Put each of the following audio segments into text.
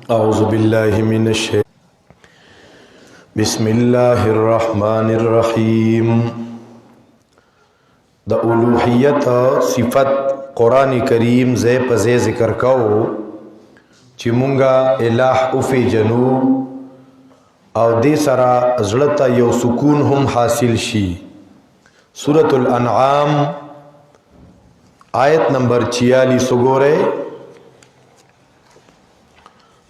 اعوذ باللہ من الشیطان بسم اللہ الرحمن الرحیم. د الوحیت صفت قرآن کریم زی پزی ذکر کو چی مونگا الہ افی جنو او دی سرا زړتا یو سکون هم حاصل شي. سورة الانعام آیت نمبر 46 گورے.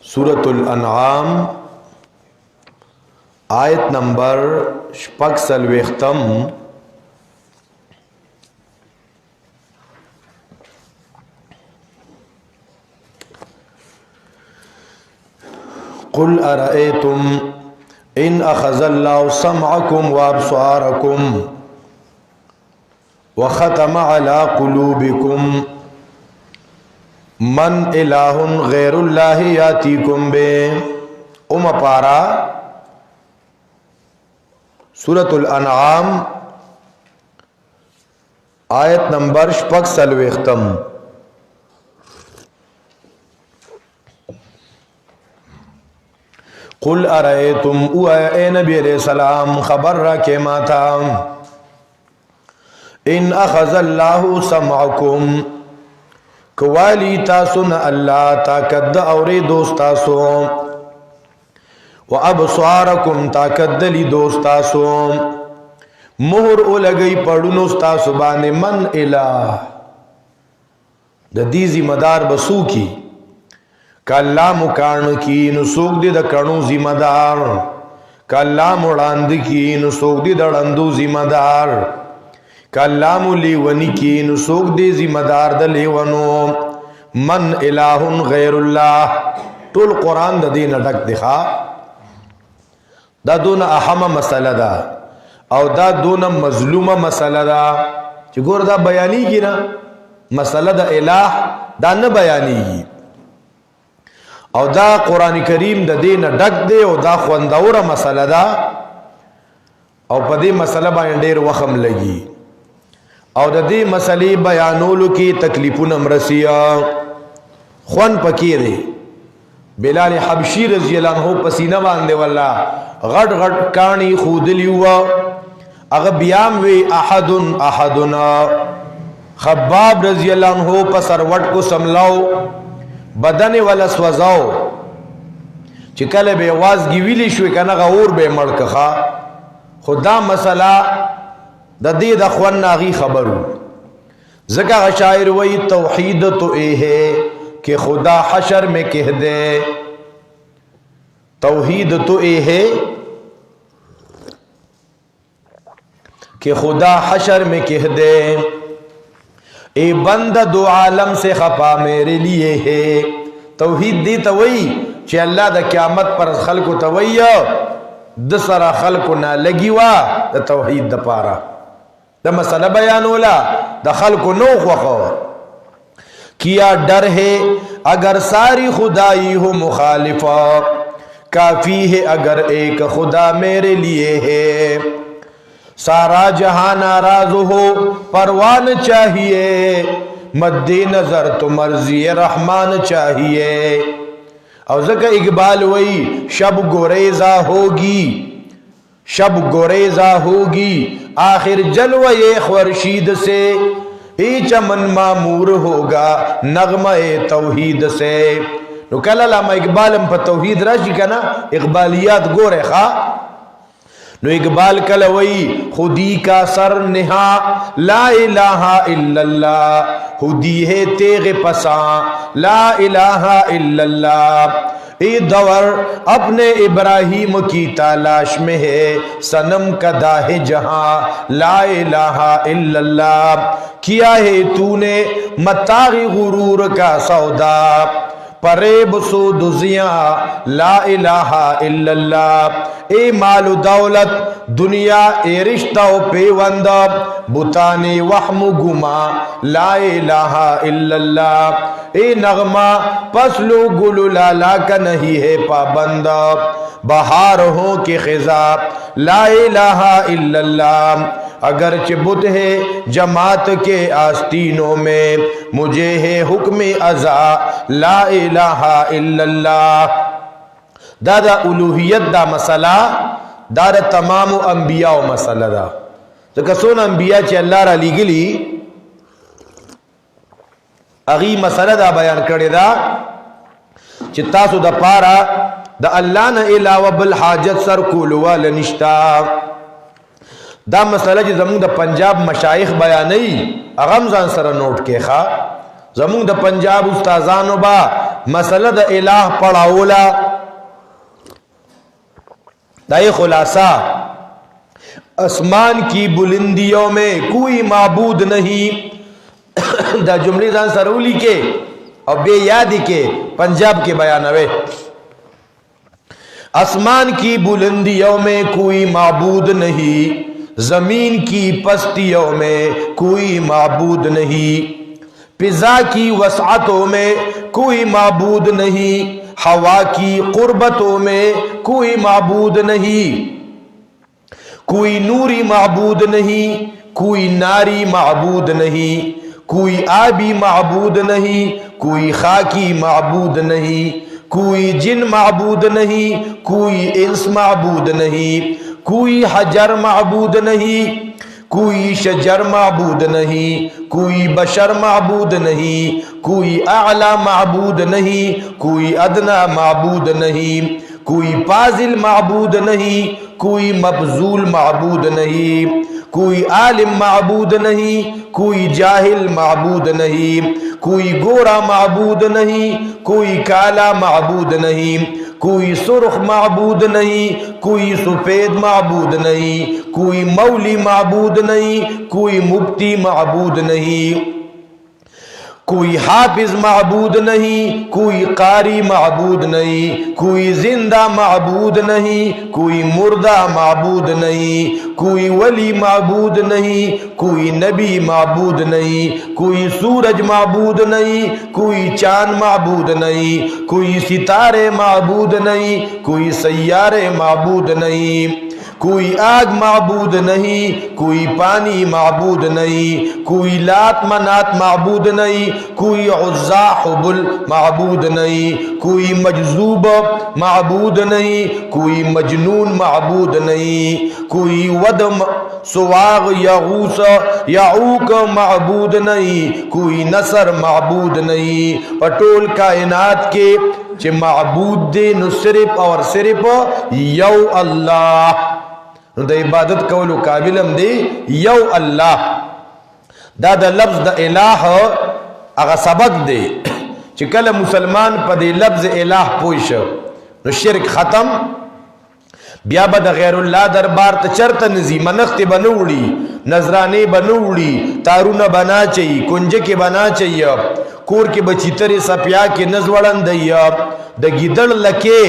سورة الانعام آیت نمبر 46. قل ارأيتم ان اخذ الله سمعكم وابصاركم وختم على قلوبكم من الہ غیر اللہ یاتیکم بے. پارا سورة الانعام آیت نمبر 46. قل ارائیتم اے نبی علیہ السلام خبر رکھے ماتا ان اخذ اللہ سمعکم کوالی تاسو نا اللہ طاقت دا اوری دوستاسو و ابصارکم طاقت دلی دوستاسو مہر اولگئی پڑھنو ستاسو بانے من الہ دا دیزی مدار بسو کی کہ اللہ مکارن کی نسوک دی دا کرنو ذمہ دار کہ اللہ مڑاند کی نسوک دی دا رندو ذمہ دار کہ اللہ ملیونی کی نسوک دی ذمہ دار دا لیونو. من الہ غیر اللہ طول قرآن دا دین اٹک دکھا دا دون احم مسئلہ دا او دا دون مظلوم مسئلہ دا چی گور دا بیانی کی نا مسئلہ دا الہ دا نا بیانی کی او دا قرآن کریم دا دین ڈک دے او دا خوندور مسئلہ دا او پا دی مسئلہ بانی دیر وخم لگی او دا دی مسئلہ بیانولو کی تکلیفون امرسیا خوان پکی دے. بلال حبشی رضی اللہ عنہ پسینہ باندے واللہ غٹ غٹ کانی خودلیوا اغبیام وی احدن احدنا. خباب رضی اللہ عنہ پسروٹ کو سملاو بدن والا سوزاو چکل بے واز گیویلی شوی کنا غور بے مڑکخا. خدا مسئلہ دا دی دا خوان ناغی خبرو زکا غشائر وی توحید تو اے ہے کہ خدا حشر میں کہہ دے. توحید تو اے ہے کہ خدا حشر میں کہہ دے اے بندہ دو عالم سے خفا میرے لیے ہے. توحید دی توئی چی اللہ دا قیامت پر خلقو توئی دسرا خلقو نا لگیوا دا توحید دا پارا دا مسئلہ بیانولا دا خلقو نو خوخو. کیا ڈر ہے اگر ساری خدائی ہو مخالفہ کافی ہے اگر ایک خدا میرے لیے ہے. سارا جہاں ناراض ہو پروان چاہیے مد نظر تو مرضی رحمان چاہیے. اور ذکر اقبال وئی شب گریزہ ہوگی شب گریزہ ہوگی آخر جلوہ خورشید سے ای چمن معمور ہوگا نغمہ توحید سے. نو کل علامہ اقبالم پا توحید راشی کنا اقبالیات گورے خواہ نو اقبال کلوئی خودی کا سر نہا لا الہ الا اللہ خودی ہے تیغ پساں لا الہ الا اللہ. ای دور اپنے ابراہیم کی تلاش میں ہے صنم کا داہ جہاں لا الہ الا اللہ. کیا ہے تو نے متاع غرور کا سودا پریب سود زیاں لا الہ الا اللہ. اے مال و دولت دنیا اے رشتہ و پیوند بتانے وحم گما لا الہ الا اللہ. اے نغمہ پسلو گلو لالا کا نہیں ہے پابند बहार हो के खिजा, ला इलाहा इल्लल्लाह अगरचे बुत है जमात के आस्तीनों में, मुझे है हुक्म अज़ा ला इलाहा इल्लल्लाह। दादा उलूहियत दा मसला दादा तमाम अंबिया व मसला दा, तो कसोन अंबिया चे अल्लाह रा लीगली अगी मसला दा बयान करे दा चे तासु दा पारा दा अल्लाह न इलावा बल हाजत सर कोलवा लनिश्ता। दा मसला जी जमूंग दा पंजाब मशाइख बयानई अगम जान सर नोट के खा, जमूंग दा पंजाब उस्ताजानो बा मसला दा इलाह पढ़ाओला। दाए खुलासा, आसमान की बुलंदियों में कोई माबूद नहीं, दा जुमले जान सरूली के और बेयादी के पंजाब के बयान हवे। आसमान की बुलंदियों में कोई माबूद नहीं, जमीन की पस्तियों में कोई माबूद नहीं, फिजा की वसातों में कोई माबूद नहीं, हवा की कुर्बतों में कोई माबूद नहीं, कोई नूरी माबूद नहीं, कोई नारी माबूद नहीं, कोई आबी माबूद नहीं, कोई खाकी माबूद नहीं, कोई जिन माबूद नहीं, कोई इंस माबूद नहीं, कोई हजर माबूद नहीं, कोई शजर माबूद नहीं, कोई बशर माबूद नहीं, कोई आला माबूद नहीं, कोई अदना माबूद नहीं, कोई फाजिल माबूद नहीं, कोई मबजूल माबूद नहीं, कोई आलिम माबूद नहीं, कोई जाहिल माबूद नहीं, कोई गोरा माबूद नहीं, कोई काला माबूद नहीं, कोई सुर्ख माबूद नहीं, कोई सफेद माबूद नहीं, कोई मौली माबूद नहीं, कोई मुफ्ती माबूद नहीं, कोई हाफिज माबूद नहीं, कोई कारी माबूद नहीं, कोई जिंदा माबूद नहीं, कोई मुर्दा माबूद नहीं, कोई वली माबूद नहीं, कोई नबी माबूद नहीं, कोई सूरज माबूद नहीं, कोई चांद माबूद नहीं, कोई सितारे माबूद नहीं, कोई सैयारे माबूद नहीं, कोई आग माबूद नहीं, कोई पानी माबूद नहीं, कोई लात मनात माबूद नहीं, कोई उज़्ज़ा हुबुल माबूद नहीं, कोई मजजूब माबूद नहीं, कोई मजनून माबूद नहीं, कोई वद सुवाग यगूस याऊक माबूद नहीं, कोई नसर माबूद नहीं। पटोल कायनात के चे माबूद दे न सिर्फ और सिर्फ यौ अल्लाह, द इबादत कौलु काबिलम दे यौ अल्लाह। दा द लफ्ज द इलाह अगा सबक दे चिकल मुसलमान पदे लफ्ज इलाह पोइश न शिरक खत्म, बिया बद गैरुल्लाह दरबार त चरत नजी मनख्त बनूड़ी, नजराने बनूड़ी, तारून बना चाहिए, कुंज के बना चाहिए, कोर के बचीतरे सपिया के नजवड़न दैया, द गिदड़ लके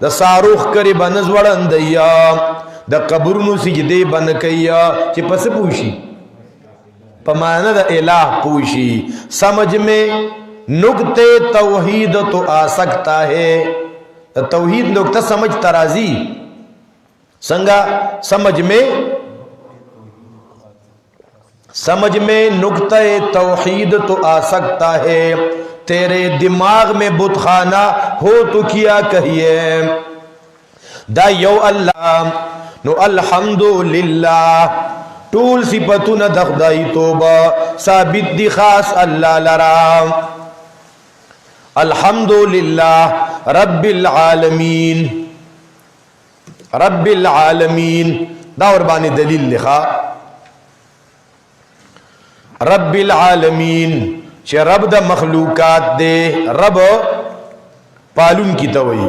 द सारुख करे बनजवड़न दैया, द कब्रनु सिजदे बन कैया चे पस पूछी पमाना द इलाह पूछी। समझ में नुक्ते तौहीद तो आ सकता है, तौहीद नुक्ता समझ तराजी संगा, समझ में नुक्ते तौहीद तो आ सकता है, तेरे दिमाग में बुतखाना हो तो किया कहिए। दा यौ अल्लाह नो अल्हम्दुलिल्लाह टूल सिपतु न दखदाई तोबा साबित दी खास अल्लाह लरा। अल्हम्दुलिल्लाह रब्बिल आलमीन, रब्बिल आलमीन दावर बानी दलील लिखा, रब्बिल आलमीन चे रब द मखलूकात दे, रब पालून की तवई,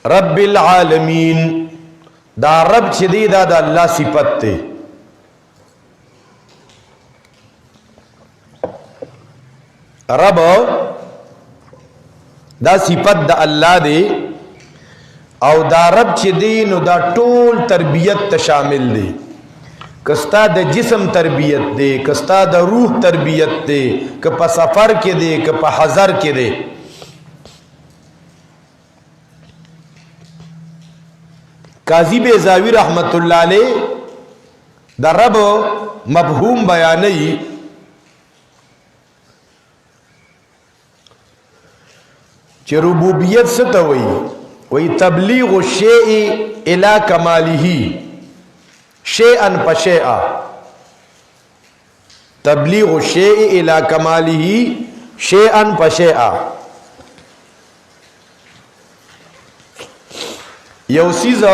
रब्बिल आलमीन दा रब छिदीदा दा अल्लाह सिफत ते, रब दा सिफत दा अल्लाह दे, और दा रब छिदी नु दा टोल तरबियत शामिल दे। کستا د جسم تربیت دے، کستا د روح تربیت دے، که په سفر کې دے، که په حضر کې دے. قاضی بیضاوی رحمت اللہ علیہ دا رب مفہوم بیانی چی ربوبیت ستوئی وی تبلیغ الشیء الى کمالہی شیئن پا شیئا، تبلیغ الشیء الى کمالہی شیئن پا شیئا. یو سیز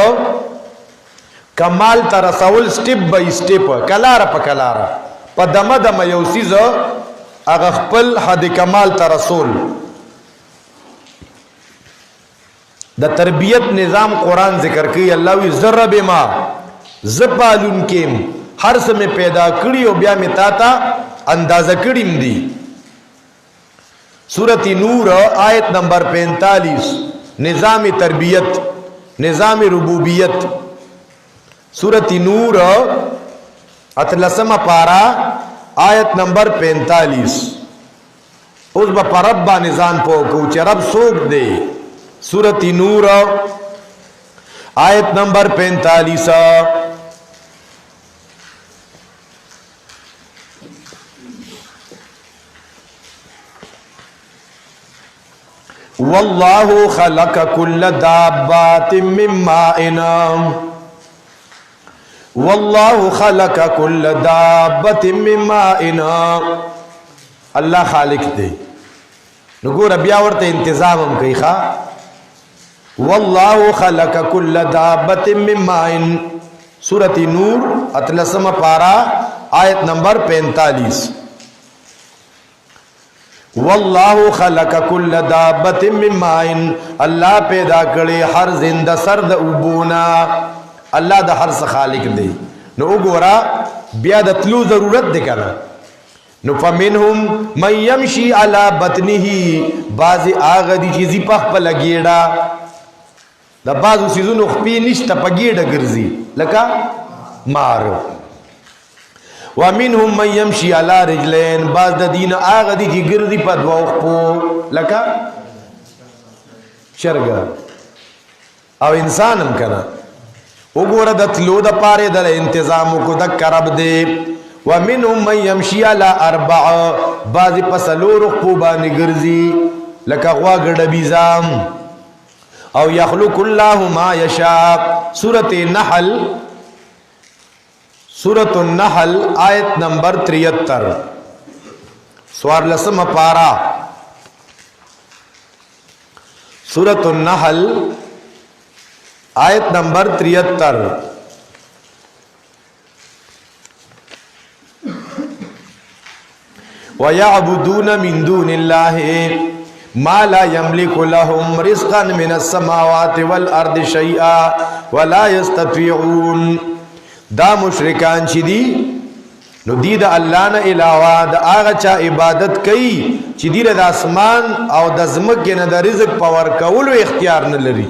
کمال تا رسول سٹیپ بائی سٹیپ، کلارا پا کلارا، پا دم دم یو سیز اغا خپل حد کمال تا رسول. دا تربیت نظام قرآن ذکر کی، اللہ وی ذرب ما زپالون کیم ہر سمیں پیدا کری و بیا میں تاتا اندازہ کریم دی. سورۃ نور آیت نمبر 45 نظام تربیت، نظام ربوبیت. سورۃ نور اتلسم پارا آیت نمبر 45. اس با پربا نظام پوکو چه رب سوک دے. سورۃ نور آیت نمبر 45. واللہ خلق کل دابات من ماء، واللہ خلق کل دابت من ماء. اللہ خالق دے نگور بیا ورطا انتظام ہم کئی خواہ. واللہ خلق کل دابت من ماء. سورۃ نور اتلسم پارا آیت نمبر 45. واللہ خلق کل دابت من ماء، اللہ پیدا کرے ہر زندہ سرد اوبونا. اللہ دا ہر خالق دے. نو اگورا بیا دا تلو ضرورت دے کنا. نو فمنہم من یمشی علی بطنہی، بعضی آغا دی چیزی پخ پا لگیڑا. دا بعضو سیزونو خپی نشتا پا گیڑا گرزی لکا مارو. وَمِنْهُمْ مَنْ يَمْشِي عَلَى رِجْلَيْنِ، بعض دا دین آغا دی چی گردی پا دو اخپو لکا شرگا او انسانم کنا. اگورا دا تلو دا پارے دا انتظامو کو دک رب دے. وَمِنْهُمْ مَنْ يَمْشِي عَلَى أَرْبَعَ، بعضی پسلو رخپو بانی گرزی لکا غوا گردبیزام. او یخلق اللہ ما یشاء. سورۃ نحل، سورۃ النحل آیت نمبر 73 سوار لسم پارا. سورۃ النحل آیت نمبر 73. وَيَعْبُدُونَ مِن دُونِ اللَّهِ مَا لَا يَمْلِكُ لَهُمْ رِزْقًا مِنَ السَّمَاوَاتِ وَالْأَرْضِ شَيْئًا وَلَا يَسْتَطِيعُونَ. دا مشرکان چی دی نو دی دا اللہ نا علاوہ دا آغا چا عبادت کئی چی دی دا اسمان او دا زمک نا دا رزق پا ورکولو اختیار نلری.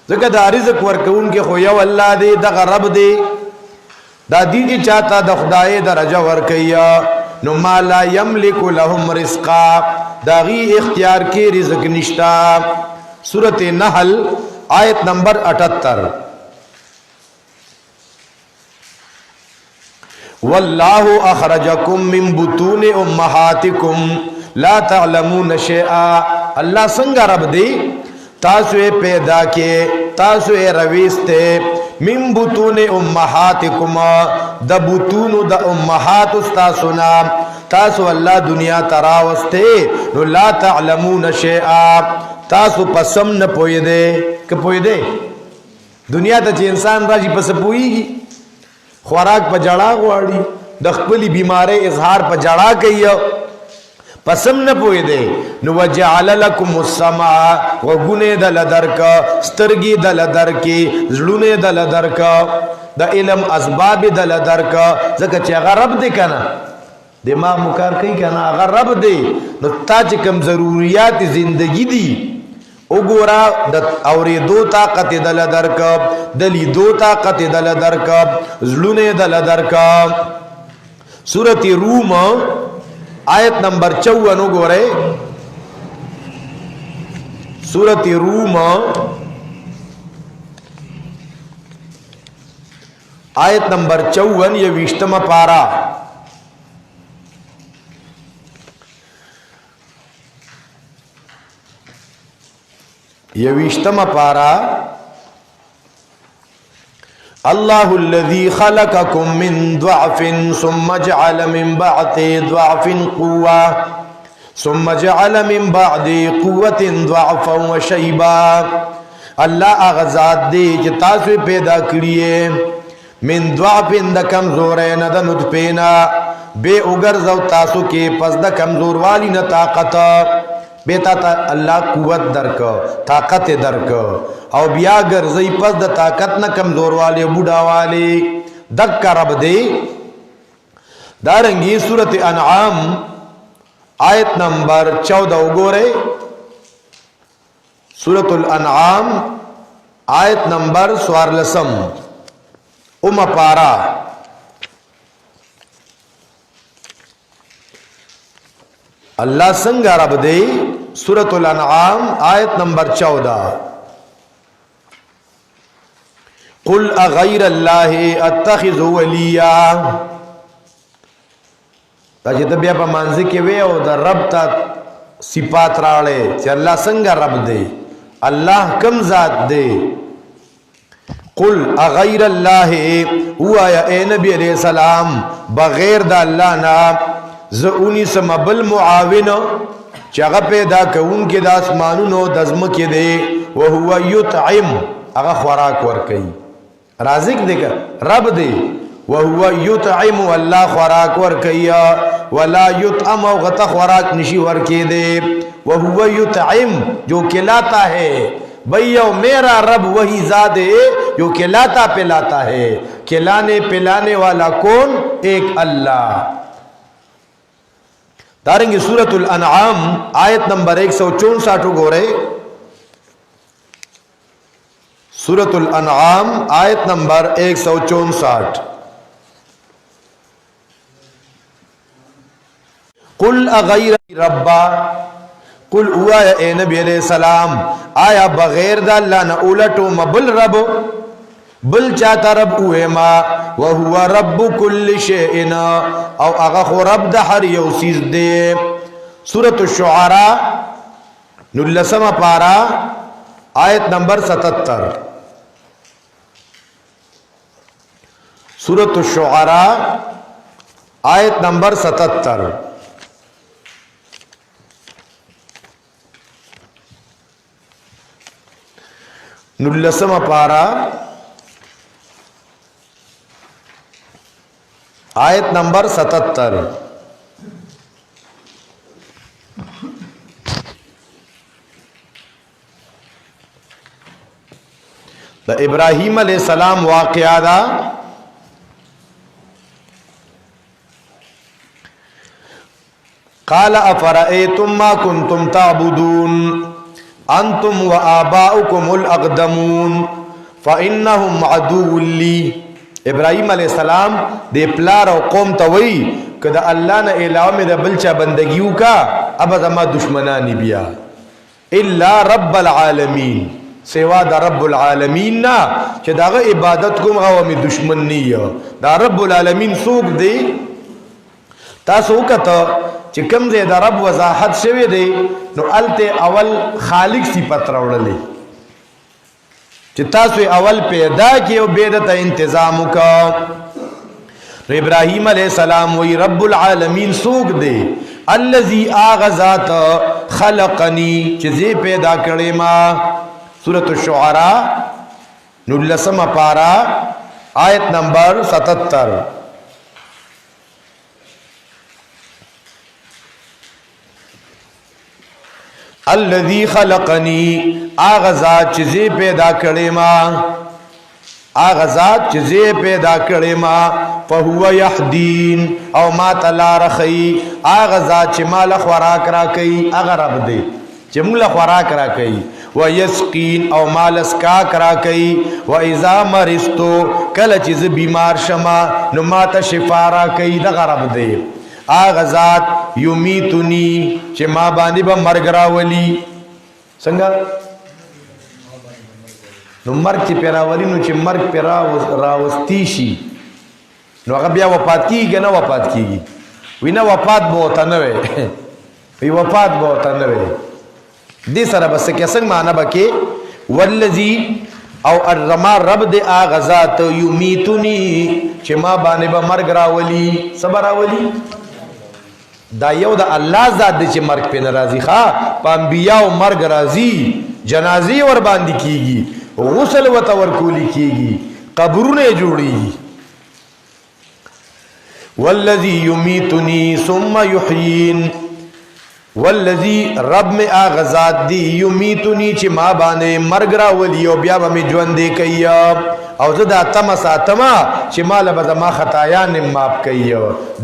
ذکر دا رزق ورکون کے خویو اللہ دے دا غرب دے. دا دی جی چاہتا دا خدای دا رجا ورکی نو ما لا یملک لهم رزقا، دا غی اختیار کے رزق نشتا. سورۃ نحل آیت نمبر 78. واللہ اخرجکم من بطون امہاتکم لا تعلمون شیئا. اللہ سنگا رب دے تاسوے پیدا کے تاسوے رویستے من بطون امہاتکم دا بطون دا امہات استاسونا تاسو اللہ دنیا تراوستے نو لا تعلمون شیئا تاسو پسم نہ پوئی دے. کہ پوئی دے دنیا تا چی انسان راجی پس پوئی گی خوراک پا جڑا گواری دخپلی بیمارے اظہار پا جڑا کئی پسم نہ پوئی دے. نو وجعل لکم السمع وگنے دل درکا سترگی دل درکی زلونے دل درکا دا علم اسباب دل درکا. زکا چی اگر رب دے کنا دماغ مکار کئی کنا اگر رب دے نو تا چکم ضروریات زندگی دی وګورا د اوریدو طاقت دل درکب د لیدو طاقت دل درکب زړونه دل درکب سورۃ روم آیت نمبر 54 وګورئ سورۃ روم آیت نمبر 54 یہ وشتم پارا یوشتم پارا اللہ الذی خلقکم من ضعف ثم جعل من بعد ضعف قوة ثم جعل من بعد قوة ضعفا وشیبا اللہ اغزاد دے کہ تاسو پیدا کریے من ضعف دا کمزورین دا نطفینا بے اگرزو تاسو کے پس دا کمزور والی نا طاقت بیتا تا اللہ قوت درک طاقت درک او بیا گرزی پس دا طاقت نا کمزور والے بوڑا والے دک کا رب دے دارنگی سورۃ انعام آیت نمبر 14 گورے سورۃ الانعام آیت نمبر 14 ام پارا اللہ سنگا رب دے سورۃ الانعام آیت نمبر 14 قل اغیر اللہ اتخذ ولیا تاجی تبیا پا مانزی کے وے او دا رب تا صفات راڑے چی اللہ سنگا رب دے اللہ کم ذات دے قل اغیر اللہ ہوا یا اے نبی علیہ السلام بغیر دا اللہ نا زعونی سمبل معاون چاگا پیدا کون کے دا اسمانونو دزم کے دے وہو یطعم اگا خوراک ورکی رازق دے کر رب دے وہو یطعم واللہ خوراک ورکی ولا یطعم غط خوراک نشی ورکی دے وہو یطعم جو کلاتا ہے بھئیو میرا رب وہی ذات ہے جو کلاتا پلاتا ہے کلانے پلانے والا کون ایک اللہ دارنگی سورۃ الانعام آیت نمبر 164 گورے سورۃ الانعام آیت نمبر 164 قل اغیر ربا قل ہوا یا اے نبی علیہ السلام آیا بغیر دا اللہ نا اولٹو مبل رب بل چاہتا رب اوے ما وہو رب کل شئنا او اغاخو رب دا ہر یوسیز دے سورۃ الشعراء نلسم پارا آیت نمبر 77 سورۃ الشعراء آیت نمبر 77 نلسم پارا آیت نمبر 77 دا ابراہیم علیہ السلام واقعہ دا قال افرأيتم ما كنتم تعبدون انتم وآباؤكم الاقدمون فإنهم عدو لي ابراہیم علیہ السلام دے پلار و قوم توئی کہ دا اللہ نا علاوہ میں دا بلچہ بندگیوں کا اب ازما دشمنانی بیا الا رب العالمین سوا دا رب العالمین نا کہ دا غا عبادت کم غا میں دشمن نہیں دا رب العالمین سوک دے تا سوکتا چی کم دے دا رب وضاحت شوے دے نو التے اول خالق سی پتر اوڑلے چی تاسو اول پیدا کیو بیدتا انتظامو کا ابراہیم علیہ السلام وی رب العالمین سوک دے اللذی آغذات خلقنی چیزے پیدا کرے ما سورۃ الشعراء نلسم پارا آیت نمبر 77 الذی خلقنی آغذات چیزے پیدا کرے ما آغذات چیزے پیدا کرے ما فہو یحدین او ما تلا رخی آغذات چی مال خوراک را کئی اگر اب دے چی مول خوراک را کئی ويسقين او مال اسکاک را کئی و اذا مرستو کل چیز بیمار شما نو ما تا شفا را کئی دا غرب دے آغا ذات یمیتنی چه ما بانی با مرگ راولی سنگا نو مرگ چه پیراولی نو چه مرگ پیراوستی شی نو اگه بیا وفات کی گی نا وفات کی گی وی نا وفات بوتا نوے وی وفات بوتا نوے دی سر بس کیا سنگ مانا بکی والذی او الرما رب دے آغا ذات یمیتنی چه ما بانی با مرگ راولی سبا راولی دا یو دا اللہ ذات دے چه مرگ پہ نرازی خواہ پا انبیاء و مرگ رازی جنازی ور باندی کی گی غسل و تورکولی کی گی قبرون جوڑی گی والذی یمیتنی ثم یحیین والذی رب میں آغازات دی یمیتنی چی ما بانے مرگ راولی او بیا با میں جوان دے کئی او زدہ تم ساتما چی ما لبا ما خطایان ماپ کئی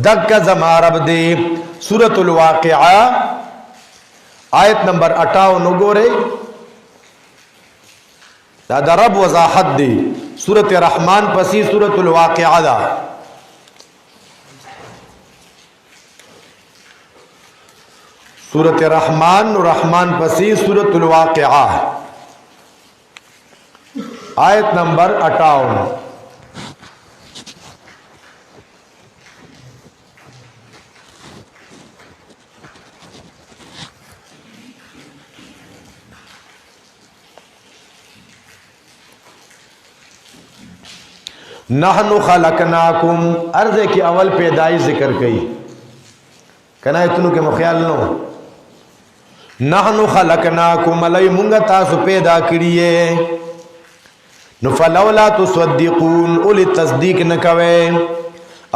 دک زما رب دے سورة الواقعہ آیت نمبر 58 نگو رے دا رب وضاحت دے سورة رحمان پسی سورة الواقعہ دا سورة رحمان پسی سورة الواقعہ آیت نمبر 58 نحنو خلقناکم عرضے کی اول پیدائی ذکر کئی کنا اتنو کے مخیال نو نحنو خلقناکم علی منگا تاسو پیدا کریے نو فلولا تصدقون اولی تصدیق نکوے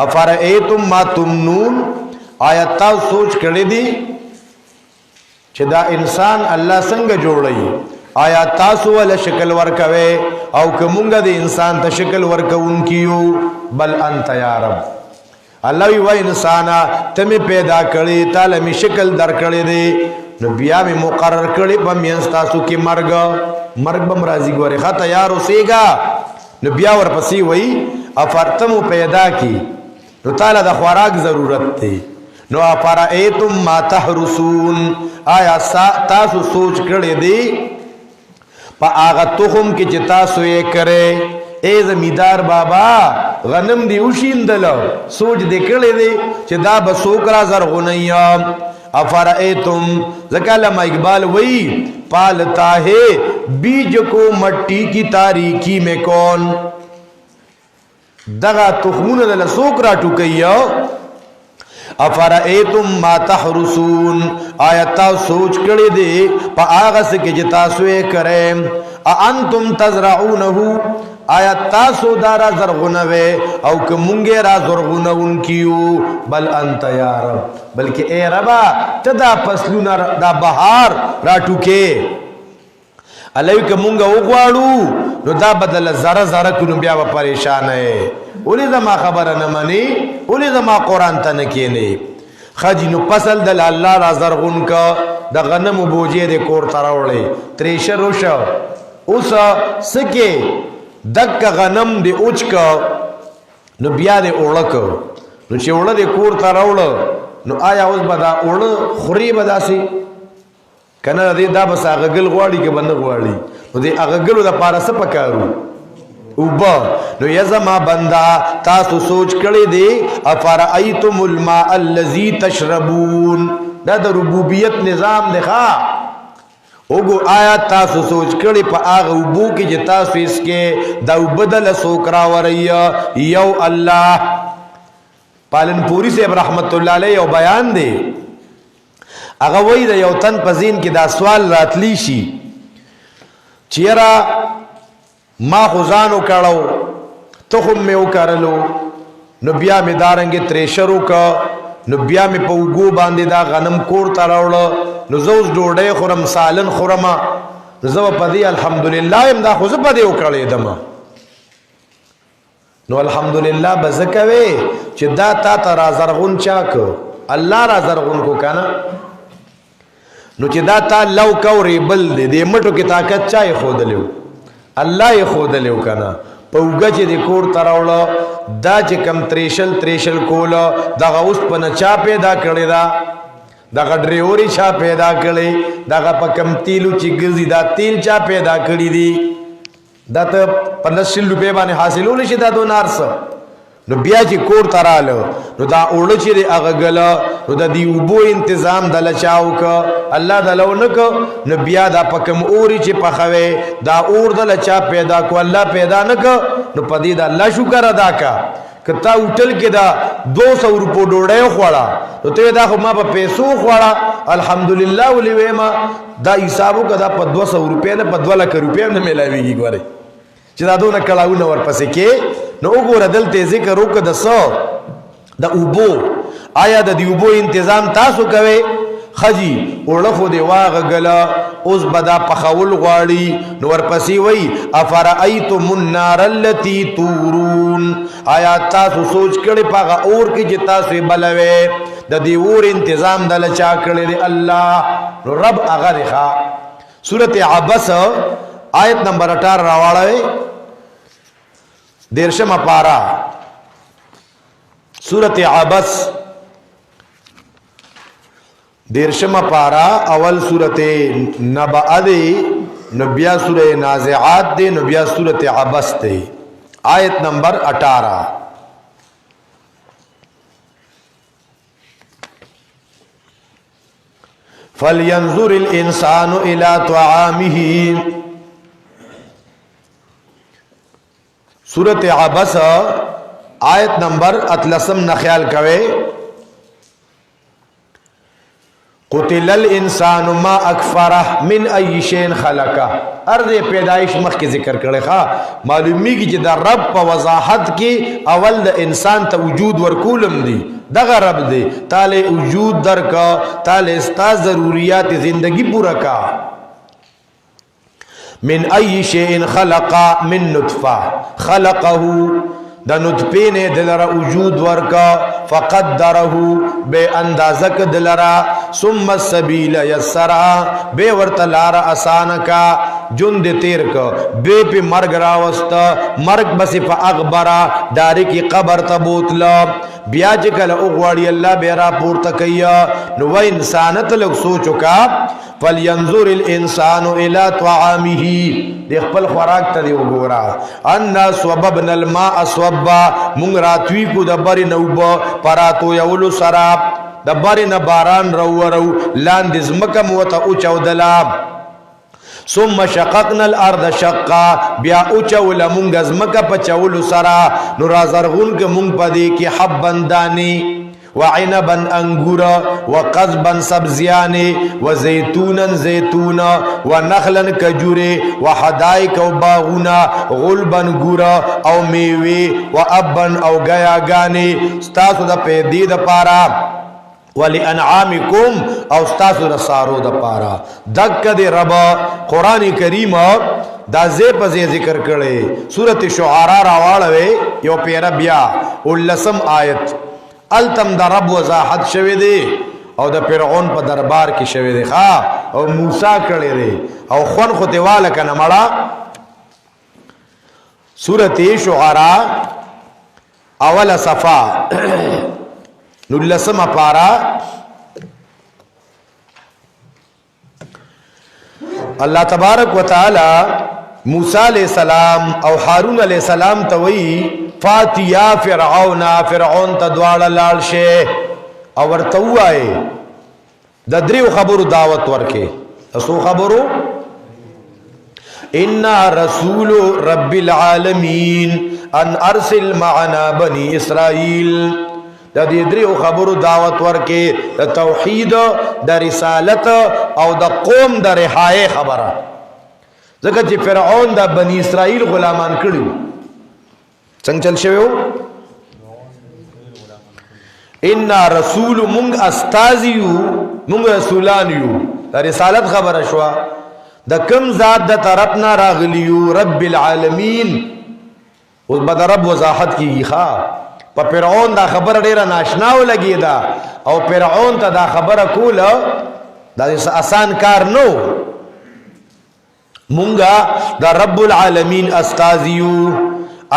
افرائیتم ما تمنون آیت تاو سوچ کردی دی چھ دا انسان اللہ سنگ جوڑ رہی آیا تاسو والا شکل ورکوے او کمونگا دے انسان تا شکل ورکون کیو بل انت یا رب اللہ وی و انسانا تمی پیدا کردی تالمی شکل در کردی دے نو بیا میں مقرر کردی پا مینستاسو کی مرگ بم رازی گوری خواہ تیارو سیگا نو بیا ور پسی وی افرتمو پیدا کی نو تالا دا خوراک ضرورت تے نو افرائیتم ما تحرسون آیا تاسو سوچ کردی دے پا آغا تخم کی چی تاسو یہ کرے اے زمیدار بابا غنم دی اوشین دلو سوچ دے کردی دے چی دا بسوکرا زرغنیم افرائیتم ذکر لما اقبال وی پالتا ہے بیج کو مٹی کی تاریکی میں کون دغا تخمون دل سوکرا ٹکیو افرائیتم ما تحرسون آیتا سوچ کردی دے پا آغا سکے جتا سوے کرے انتم تزرعونہو آیتا سو دارا زرغنوے او کمونگے را زرغنون کیو بل انت یا رب بلکہ اے ربا تدا پسلونا دا بہار را ٹوکے علیو کمونگا اگوارو نو دا بدل زر زر کنو بیا با پریشان ہے اولی زما خبر نمانی اولی زما قرآن تا نکینے خجی نو پسل دل اللہ را زرغن کا دا غنم بوجے دے کور تراؤڑے تریشر روشا اسا سکے دک غنم دے اوچ کا نو بیا دے اوڑک نو چی اوڑا دے کور تراؤڑ نو آیا اس بدا اوڑ خوری بدا سی کنا دے دا بس اغگل غواری که بند غواری نو دے اغگلو دا پارا سپکارو اوبا نو یزما بندا تاسو سوچ کردی دے افرائیتم الماء اللذی تشربون دا دا ربوبیت نظام دکھا اوگو آیا تاسو سوچ کردی پا آغا اوبو کی جی تاسو اس کے دا بدل سوکرا ورئی یو اللہ پالن پوری سے رحمت اللہ علیہ یو بیان دے اگا وی دا یو تن پزین کی دا سوال راتلی شی چیرا ما خوزانو کرو تخم میں اکرلو نو بیا میں دارنگی تریشرو کا نو بیا میں پوگو باندی دا غنم کور تراؤڑا نو زوز ڈوڑے خورم سالن خورما نو زو پدی الحمدللہ ام دا خوز پدی اکرلی دما نو الحمدللہ بزکوے چی دا تا تا رازرغن چاک اللہ رازرغن کو کنا نو چې دا تا لو کورې بل دی دې مټو کې طاقت چا یې ښودلی و الله یې ښودلی و که نه په اوږه چې د کور ته راوړه دا چې کم تریشل کوله دغه اوسپنه چا پیدا کړې ده دغه ډریوري چا پیدا کړې دغه په کم تیلو چې ګرځي دا تیل چا پیدا کړي دي دا ته 15 روپۍ باندې حاصلولی شي دا دونه هر څه نو بیا چې کور ته راله نو دا اوړه چې دی هغه ګله نو د دې اوبو انتظام دله چا وکړه الله دله ونه کړ نو بیا دا په کوم اوري چې پخوې دا اور دله چا پیدا کو الله پیدا نه کړ نو په دې د الله شکر ادا کا که تا هوټل کې دا 200 روپو ډوډۍ وخوړه نو ته دا خو ما په پیسو وخوړه الحمدلله ولې ویمه دا حساب وکړه دا په 200 روپۍ نه په 2 لک روپۍ نه میلاویږي ګورې چې دا دونه کړاوونه ورپسې کې نو وګوره دلته ذکر وکړه د څه د اوبو آیا د دې اوبو انتظام تاسو کوئ خجی اوړه خو دې واغږله اوس به دا پخول غواړي نو ورپسې وایي افرأیتم النار التي تورون آیا تاسو سوچ کړی په هغه اور کې چې تاسو یې بلوئ د دې اور انتظام دله چا کړی دی الله نو رب هغه دی ښه سورت عبس آیت نمبر 18 راواړوئ 13 پارا سورت عبس 13 پارا اول سورت نبأ دی نبیا سورت نازعات دی نبیا سورت عبس دی آیت نمبر 18 فَلْيَنْظُرِ الْإِنسَانُ إِلَى طَعَامِهِ سورت عبس آیت نمبر 13 نخیال کوئ قتل الانسان ما اکفره من ای شین خلقه ارض پیدائش مخ کی ذکر کړي ښا معلومیږي چې د رب په وضاحت کې اول د انسان ته وجود ورکولم دی دغه رب دی تعالی وجود درکا تعالی استا ضرورت زندگی پورا کا من ای شین خلقه من نطفه خلقه د نطفه نه دلرا وجود ورکا فقدره بے اندازک دلرا ثم السبیل یسرا بے ورتلار آسان کا جند تیر کا بے پی مرگ راوست مرگ بسی پا اغبرا داری کی قبر تبوتلا بیا چکل اغواری اللہ بیرا پورتا کیا نو انسانت لگ سوچو کا فَلْيَنْظُرِ الْإِنسَانُ إِلَى طَعَامِهِ دیکھ پل خوراک تا دیو گورا اَنَّا سْوَبَبْنَ الْمَاءَ صَوَبَّا مونگ راتوی کو دبری نوبا پراتو یولو سراب دبری نباران رو لاند زمکم وطا اچو دلاب ثم شققنا الارض شقا بیا اچول مونگ زمکا پچولو سرا نرازرغون کے مونگ پا دے کی حبن دانی وعنبا انگورا وقضبا سبزیانی وزیتونا زیتونا ونخلا کجوری وحدائک و باغونا غلبا گورا او میوی وابا او گیاگانی ستاسو دا پیدی دا پارا وَلِأَنْعَامِكُمْ او ستاسو دا سارو دا پارا دک دی ربا قرآن کریم دا زی پزی ذکر کرے سورت شعراء راوالوے یو پیرا بیا اللسم آیت التم دا رب وضاحت شوی دی او دا فرعون پا دربار کی شوی دی خواه او موسیٰ کردی دی او خون خطوالا کنا مڑا سورت شعراء اول صفا نلسم پارا اللہ تبارک و تعالی موسیٰ علیہ السلام او حارون علیہ السلام توئی فاتیا فرعون تا دوارا لال شے اور تو آئے دا دریو خبرو دعوت ورکے اسو خبرو انا رسول رب العالمین ان ارسل معنا بنی اسرائیل دا دریو خبرو دعوت ورکے دا توحید دا رسالت او دا قوم دا رحائے خبرہ ذکر چی فرعون دا بنی اسرائیل غلامان کریو څنګه چل شویو ان رسول مونږ استازیو مونږ رسولانیو دا رسالت خبره شو د کم ذات د طرفنا راغلیو رب العالمین او بد رب وضاحت کیږي ښا په فرعون دا خبره ډیره ناشناو لګی دا او فرعون ته دا خبره کوله دا آسان کار نو. مونگا دا رب العالمین استازیو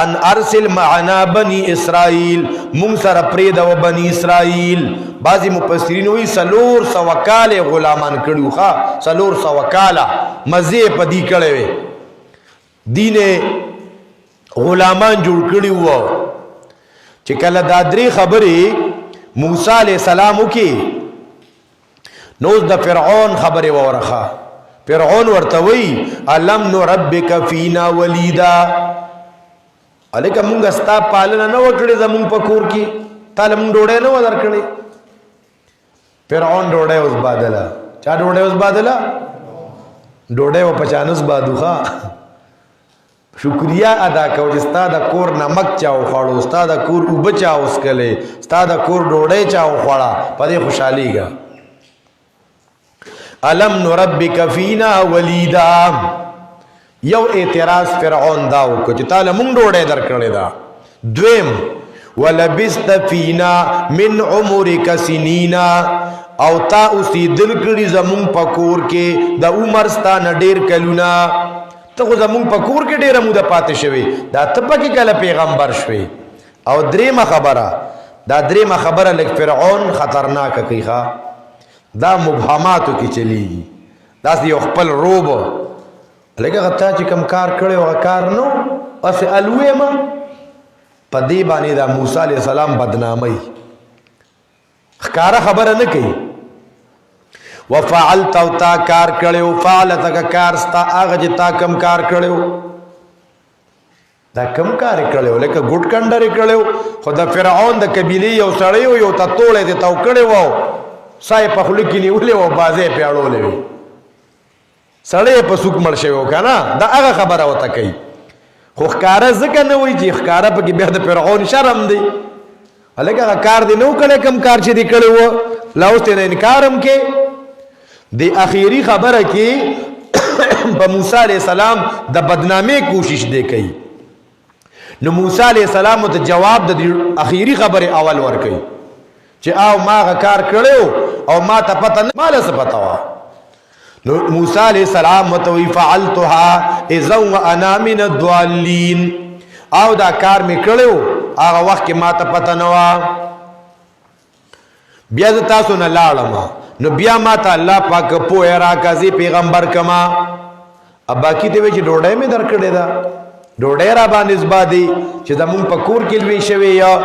ان ارسل معنا بنی اسرائیل، مونگ سر پرید و بنی اسرائیل. بعضی مفسرین ہوئی 400 کال غلامان کڑیو، خواہ 400 کالا مزے پا دی کڑے وے دین غلامان جوڑ کڑیو. چکل دادری خبری موسیٰ علیہ السلامو کی نوز دا فرعون خبری ورخا. فرعون ورتوی علم نربک فینا ولیدا، علیکہ مونگا ستا پالنا نو کڑی زمون پا کور کی، تالا مونگ ڈوڑے نو در کڑی. فرعون ڈوڑے اس بادلا، چا ڈوڑے اس بادلا؟ ڈوڑے و پچانس بادو خواہ. شکریہ ادا کو جستا دا کور نمک چاو خوڑو، ستا دا کور اوب چاو اسکلے، ستا دا کور ڈوڑے چاو خوڑا، پدے خوشحالی گا. علم نربک فینا ولیدا، یو اعتراض فرعون داو کو چتالا مونگ ڈوڑے در کردے دا. دویم ولبست فینا من عمرک سنینا، او تا اسی دل کری زمون پکور کے دا عمر ستان دیر کلونا. تا خو زمون پکور کے دیر مو دا پاتے شوی، دا تپا کی کل پیغمبر شوی. او دریم خبرہ، دا دریم خبرہ لک فرعون خطرناک کی خواہ، دا مبہماتو کی چلی گی، دا سی اخپل روبو. لیکن غطا چی کم کار کرے و کار نو اسے الوے ما پا دی بانی دا موسیٰ علیہ السلام بدنامی خکارا خبر نکی. وفعلتو تا کار کرے و فعلتا کا کار ستا آغا جی تا کم کار کرے و دا کم کار کرے و لیکن گھٹ کنڈر کرے و خود دا فرعون دا کبیلی یو سڑے و یو تا توڑے دیتا و کرے و سائے پا خلکی نیولے و بازے پیاڑو لے وی سڑے پا سوک مرشے ہو کنا. دا اگا خبر ہوتا کئی خو خکارا ذکر نوی چی خکارا پا کی بیخد فرعون شرم دی، لیکن اگا کار دی نو کلے کم کار چی دی کلے ہوا لاؤستے نا انکارم کے. دی اخیری خبر کی پا موسیٰ علیہ السلام دا بدنامی کوشش دے کئی. نو موسیٰ علیہ السلام تا جواب دا دی اخیری خبر اول ور کئی چی آو ما اگا کار کلے ہو او ما تا پتا مالا سا پتا ہوا. موسیٰ علیہ السلام وتوی فعلتها اذا وانا من الضالین، او دا کار میں کڑیو آغا وقت کے ما تا پتا نوا. بیا دا تاسو نا لالما نو بیا ما تا اللہ پاک پوئے راکازی پیغمبر کما. اب باقی تیوے چی ڈوڑے میں در کڑے دا ڈوڑے را بانز بادی چی دا مون پا کور کلوی شوی یا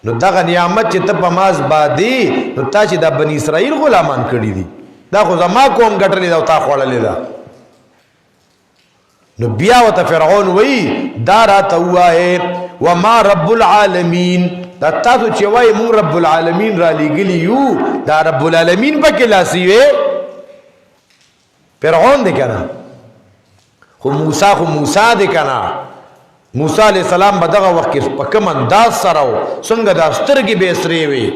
نو دا غنیامت چی تپا ماز بادی نو تا چی دا بنی اسرائیل غلامان کڑی دی دا خو زما کوم گٹلی دا تا خوڑلی دا. نو بیا و تا فرعون وی دارا توا ہے وما رب العالمین، دا تاسو چوائی مون رب العالمین را لگلی یو، دا رب العالمین پا کلاسیوے فرعون دے کنا خو موسیٰ دے کنا. موسیٰ علیہ السلام بدغا وقت پا کم انداز سراو سنگ دا سترگی بیسرے وی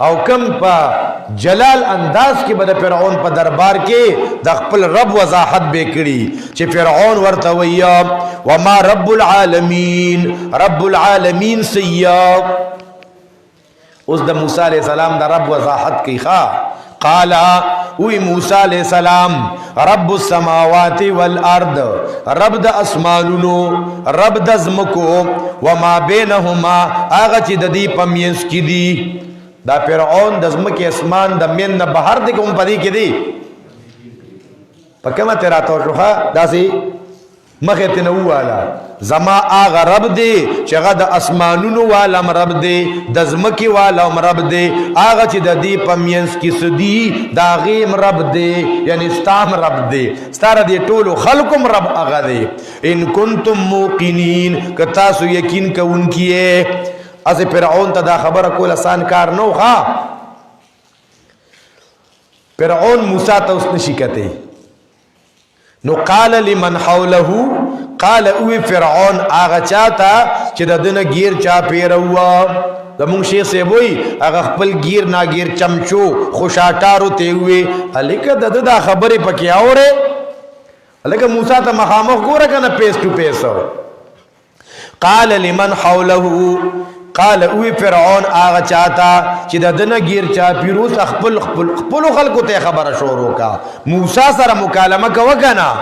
او کم پا جلال انداز کی بدا فرعون پا دربار کے دا خپل رب وضاحت بے کری چی فرعون ورتویا وما رب العالمین سیاب. اس دا موسیٰ علیہ السلام دا رب وضاحت کی خواہ قالا اوی موسیٰ علیہ السلام رب السماوات والارض، رب دا اسمانونو رب دا زمکو وما بینہما آغا چی دا دی پمینس کی دی. دا فرعون دزمک اسمان دا من دا بہر دی کم پدی کی دی پا کما تیرا توشوخا دا سی مخیتنو والا زما آغا رب دی چگا دا اسمانونو والا مرب دی دزمکی والا مرب دی آغا چی دا دی پمینس کی سدی دا غیم رب دی یعنی ستام رب دی ستارا دی طولو خلقم رب آغا دی. ان کنتم موقنین کتاسو یقین کا ان کیے. اسے فرعون تا دا خبر کول آسان کار نو خواہ. فرعون موسیٰ تا اس نشی کتے نو قال لمن حولہو، قال اوی فرعون آغا چاہتا چی دا دن گیر چا پیر ہوا دا مونگ شیخ سے بوئی آغا خپل گیر نا گیر چمچو خوشاتارو تے ہوئے علیکہ دا خبری پکی آورے علیکہ موسیٰ تا مخامخ گورا کنا پیس ٹو پیس ہو. قال لمن حولہو قال اوی فرعون آغا چاہتا چی دا دن گیر چا پیروس خپل خلقو تے خبر شورو کا موسیٰ سر مکالمہ کا وکنا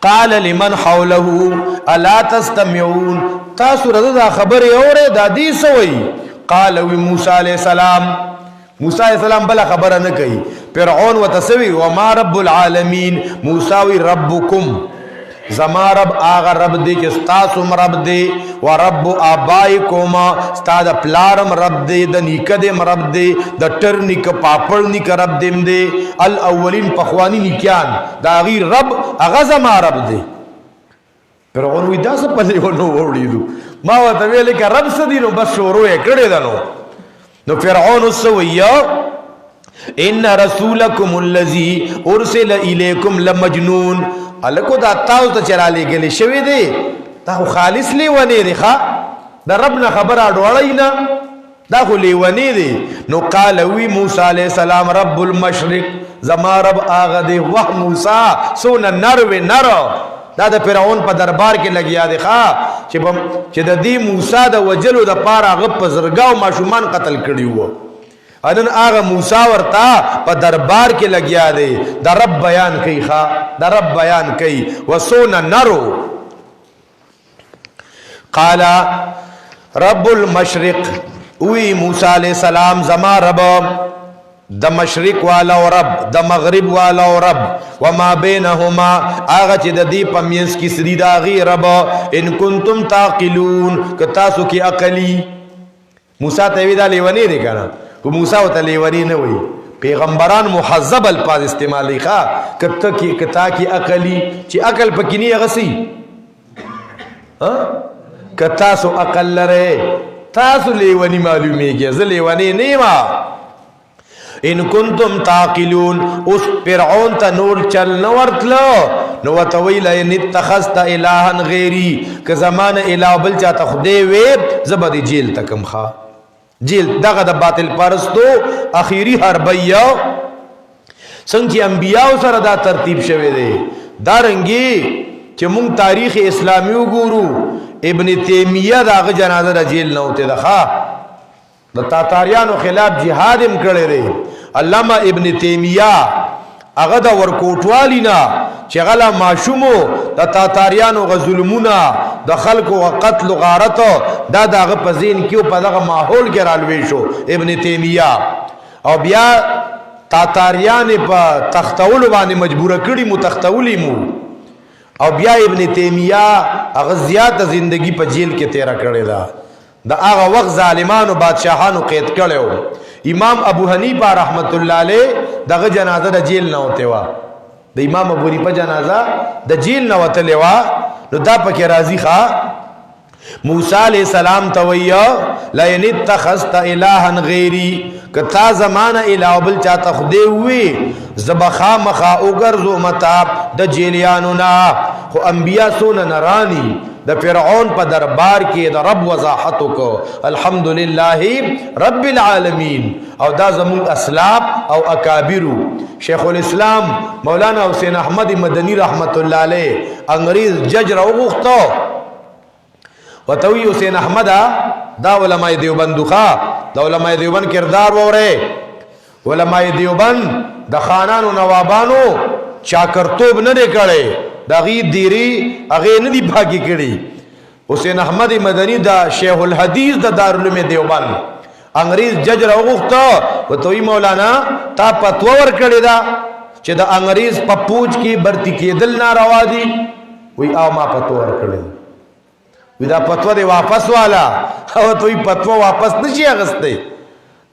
قال لمن حوله الا تستمعون تاسو رضا خبر اور دادی سوئی قال اوی موسیٰ علیہ السلام موسیٰ علیہ السلام بلا خبر نہ کئی فرعون و تسوی وما رب العالمین موسیٰ وی ربکم زما رب آغا رب دے چی ستاسم رب دے و رب آبائکوما ستا دا پلارم رب دے دا نیکدم رب دے دا ٹر نیک پاپڑ نیک رب دیم دے الاولین پخوانی نیکیان دا غیر رب آغا زما رب دے فرعون وی دا سا پلے ونو ووڑی دو ما وطوی لکا رب سدی نو بس شورو اکڑے دا نو فرعون السوئی ان رسولکم اللذی ارسل الیکم لمجنون الکو دا تاو تا چرا لے گلے شوی دے دا خو خالص لیوانے دے خوا دا ربنا خبر آڈوڑینا دا خو لیوانے دے نو قالوی موسیٰ علیہ السلام رب المشرق زما رب آغا دے وح موسیٰ سونا نروے نرو دا دا فرعون پا دربار کے لگیا دے خوا چی دا دی موسیٰ دا وجلو دا پارا غب پا زرگاو معشومان قتل کریو انن آغا موسیٰ ورطا پا دربار کے لگیا دے دا رب بیان کئی دا رب بیان کئی وسونا نرو قالا رب المشرق اوی موسیٰ علیہ السلام زما رب دا مشرق والا و رب دا مغرب والا و رب وما بینہما آغا چی دا دی پمینس کی سری دا غی رب ان کنتم تاقلون کتاسو کی اقلی موسیٰ تیوی دا لیونی دے کنا وہ موسیٰ و تلیوری نوئی پیغمبران محذب الفاظ استعمالی خواہ کتا کی اقلی چی اقل پکنی اغسی کتا سو اقل لرے تاسو لیونی معلومی گیا لیونی نیما ان کنتم تاقلون اس فرعون تا نور چل نورت لو نو تویل ان اتخذت الہن غیری کہ زمان الہ بلچا تخدے ویب زبد جیل تکم خواہ جیل دغه د باطل پرستو اخیری حربیه څنګه انبیاء سره دا ترتیب شوی دی دارنګي چې مونږ تاریخ اسلامی وګورو ابن تیمیه داغه جنازه د جیل نه وته ده د تاتاریانو خلاف جهاد هم کړی دی علامه ابن تیمیه هغه د ورکوټوالینا چې غلا ماشومو د تاتاریانو غظلمونه د خلکو قتل غارت دا دغه پزین کیو په دغه ماحول کې رالوي شو ابن تیمیه او بیا تاتاریان په تختول باندې مجبور کړي متختولی مو او بیا ابن تیمیه هغه زیات زندگی په جیل کې تیرا کړی دا د هغه وخت ظالمانو بادشاہانو قید کړو امام ابو حنیفه رحمت الله علیه دغه جنازه د جیل نه وته وا د امام ابو حنیفه جنازه د جیل نه وته لوا نو دا پکې راضی ښا موسی علیہ السلام تویا لئن اتخذت الہا غیری کتا زمانہ الہ بل چاته خدای وی زبخا مخا اوغرزو متاب د جیلیانو نا خو انبیاء سونه نرانی د فرعون په دربار کې د رب وضاحت کو الحمدللہ رب العالمین او دا زمون اسلاف او اکابرو شیخ الاسلام مولانا حسین احمد مدنی رحمت الله علیه انگریز جج را وغوښتو وتوی حسین احمد دا علماء دیوبند خوا دا علماء دیوبند کردار وره علماء دیوبند د خانانو نوابانو چاکرتوب نه کړي دا غي دیری هغه نه دی باقی کړي حسین احمد مدنی دا شیخ الحدیث د دارالعلوم دیوبند انگریز جج را وغوښتو وتوی مولانا تا فتوا ور کړی دا چې د انگریز په پوج کې برتی کېدل ناروا دي وی او ما فتوا ور کړی ودا فتوا دی واپس والا او توی فتوا واپس نشي اغسته